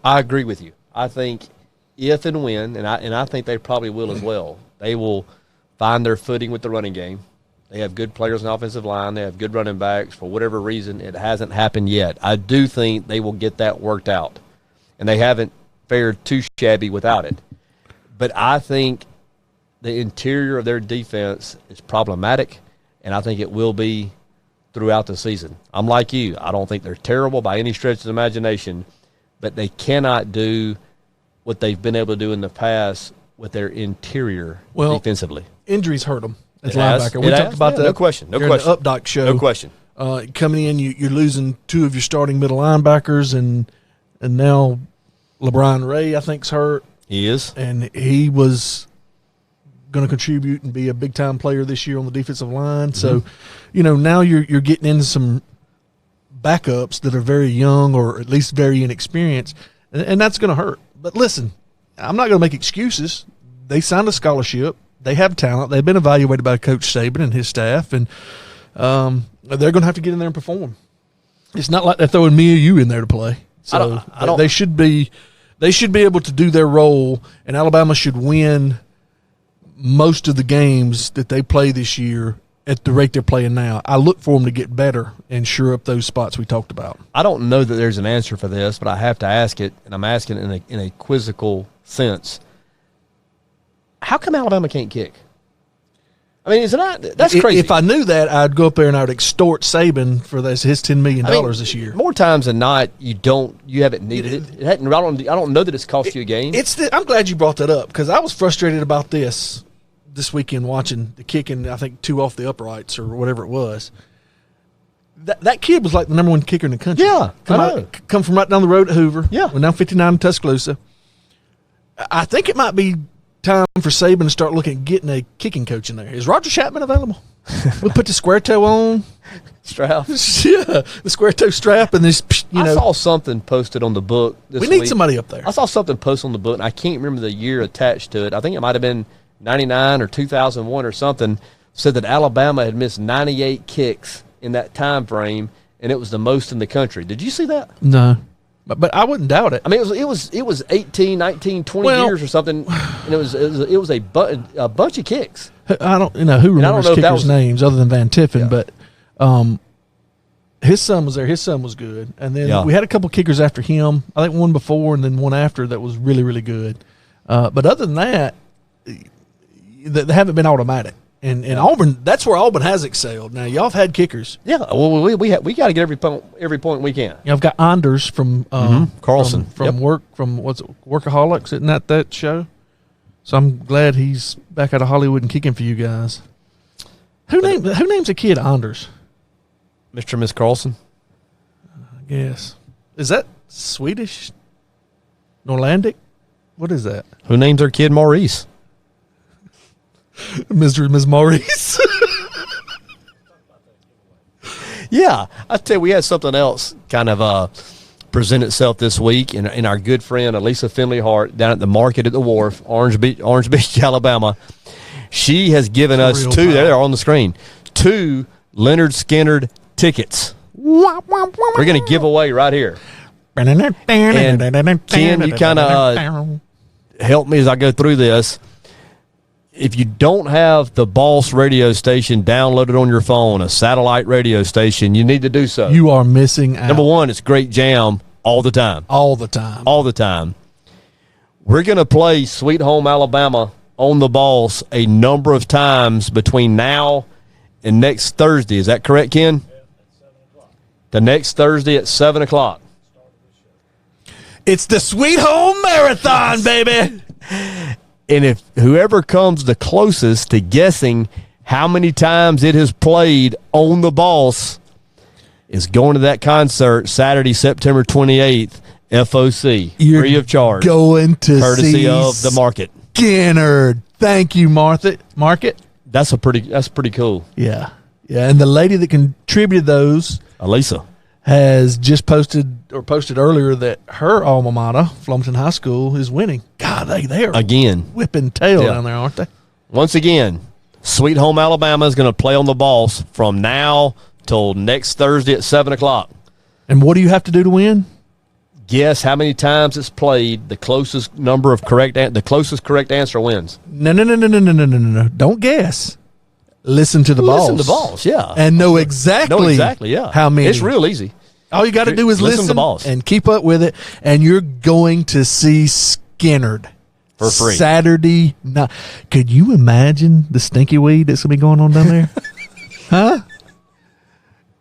I agree with you. I think if and when, and I think they probably will as well, they will find their footing with the running game. They have good players on the offensive line. They have good running backs. For whatever reason, it hasn't happened yet. I do think they will get that worked out, and they haven't fared too shabby without it. But I think the interior of their defense is problematic, and I think it will be throughout the season. I'm like you. I don't think they're terrible by any stretch of the imagination, but they cannot do what they've been able to do in the past with their interior defensively. Injuries hurt them. As linebacker. We talked about that. No question. No during question. The Updock show. No question. Coming in, you're losing two of your starting middle linebackers, and now LeBron Ray, I think, is hurt. He is. And he was going to contribute and be a big-time player this year on the defensive line. So, now you're getting into some backups that are very young or at least very inexperienced, and that's going to hurt. But listen, I'm not going to make excuses. They signed a scholarship. They have talent. They've been evaluated by Coach Saban and his staff, and they're going to have to get in there and perform. It's not like they're throwing me or you in there to play. So they should be able to do their role, and Alabama should win most of the games that they play this year at the rate they're playing now. I look for them to get better and shore up those spots we talked about. I don't know that there's an answer for this, but I have to ask it, and I'm asking it in a quizzical sense. How come Alabama can't kick? I mean, that's crazy. If I knew that, I'd go up there and I would extort Saban for his $10 million this year. More times than not, you haven't needed it. I don't know that it's cost you a game. I'm glad you brought that up because I was frustrated about this weekend watching the kicking, I think 2 off the uprights or whatever it was. That kid was like the number 1 kicker in the country. Yeah, come from right down the road at Hoover. Yeah. Went down 59 in Tuscaloosa. I think it might be time for Saban to start looking at getting a kicking coach in there. Is Roger Chapman available? We'll put the square toe on. Strap. Yeah, the square toe strap and this, I saw something posted on the book this week. We need somebody up there. I saw something posted on the book, and I can't remember the year attached to it. I think it might have been 99 or 2001 or something, said that Alabama had missed 98 kicks in that time frame, and it was the most in the country. Did you see that? No. But I wouldn't doubt it. I mean, it was 18, 19, 20 years or something, and it was a bunch of kicks. I don't who remembers kickers' names other than Van Tiffen, but his son was there. His son was good, and then we had a couple kickers after him. I think one before and then one after that was really, really good. But other than that, they haven't been automatic. And Auburn, that's where Auburn has excelled. Now y'all have had kickers. Yeah, well we got to get every point we can. I've got Anders from Carlson from Workaholics. Isn't that show? So I'm glad he's back out of Hollywood and kicking for you guys. Who names a kid Anders? Mr. and Miss Carlson. I guess. Is that Swedish? Norlandic? What is that? Who names their kid Maurice? Mr. and Ms. Maurice. Yeah, I tell you, we had something else kind of present itself this week, and our good friend Elisa Finley Hart down at the market at the wharf, Orange Beach, Alabama. She has given us two. There they are on the screen. 2 Leonard Skinner tickets. We're going to give away right here. And Ken, you kind of help me as I go through this. If you don't have the Boss radio station downloaded on your phone, a satellite radio station, you need to do so. You are missing out. Number 1, it's great jam all the time. All the time. All the time. We're going to play Sweet Home Alabama on the Boss a number of times between now and next Thursday. Is that correct, Ken? Yeah, at 7 o'clock. The next Thursday at 7 o'clock. It's the Sweet Home Marathon, baby. And if whoever comes the closest to guessing how many times it has played on the Boss is going to that concert Saturday, September 28th, FOC, You're free of charge. Going to courtesy see of the market. Skinner. Thank you, Market. That's pretty cool. Yeah. Yeah, and the lady that contributed those, Elisa, has just posted earlier that her alma mater, Flomaton High School, is winning. God, they are again whipping tail down there, aren't they? Once again, Sweet Home Alabama is going to play on the Boss from now till next Thursday at 7 o'clock. And what do you have to do to win? Guess how many times it's played. The closest correct answer wins. No. Don't guess. Listen to the Boss. Listen to the Boss, yeah. And know exactly how many. It's real easy. All you got to do is listen to the Boss and keep up with it, and you're going to see Skinnerd for free Saturday night. Could you imagine the stinky weed that's going to be going on down there? Huh?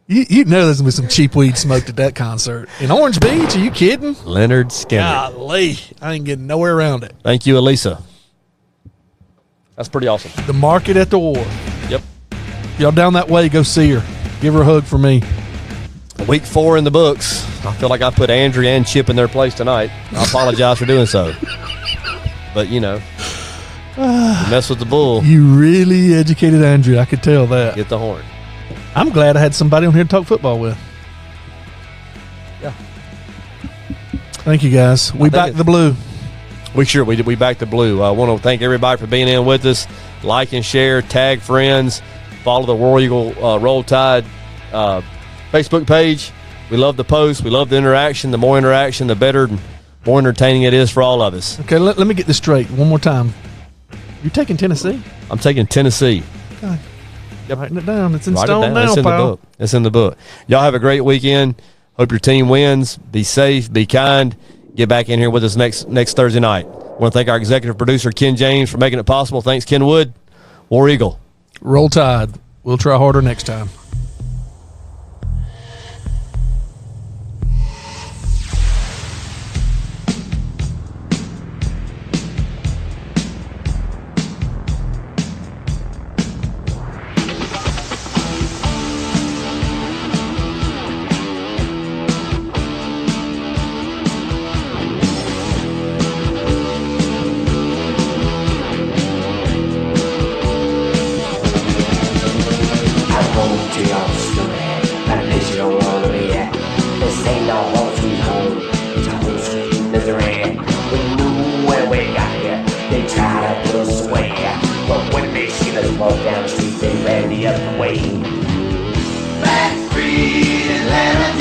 You know there's going to be some cheap weed smoked at that concert. In Orange Beach, are you kidding? Leonard Skinner. Golly, I ain't getting nowhere around it. Thank you, Elisa. That's pretty awesome. The market at the wharf. Yep. y'all down that way, go see her. Give her a hug for me. Week 4 in the books. I feel like I put Andrew and Chip in their place tonight. I apologize for doing so. But, you mess with the bull. You really educated Andrew. I could tell that. Get the horn. I'm glad I had somebody on here to talk football with. Yeah. Thank you, guys. We back the blue. We back the blue. I want to thank everybody for being in with us. Like and share, tag friends, follow the War Eagle Roll Tide Facebook page. We love the post. We love the interaction. The more interaction, the better, more entertaining it is for all of us. Okay, let me get this straight one more time. You're taking Tennessee? I'm taking Tennessee. God. Yep. Writing it down. It's in Write stone it down. now, It's in pal. the book. It's in the book. Y'all have a great weekend. Hope your team wins. Be safe. Be kind. Get back in here with us next Thursday night. I want to thank our executive producer, Ken James, for making it possible. Thanks, Ken Wood. War Eagle. Roll Tide. We'll try harder next time. Back free and let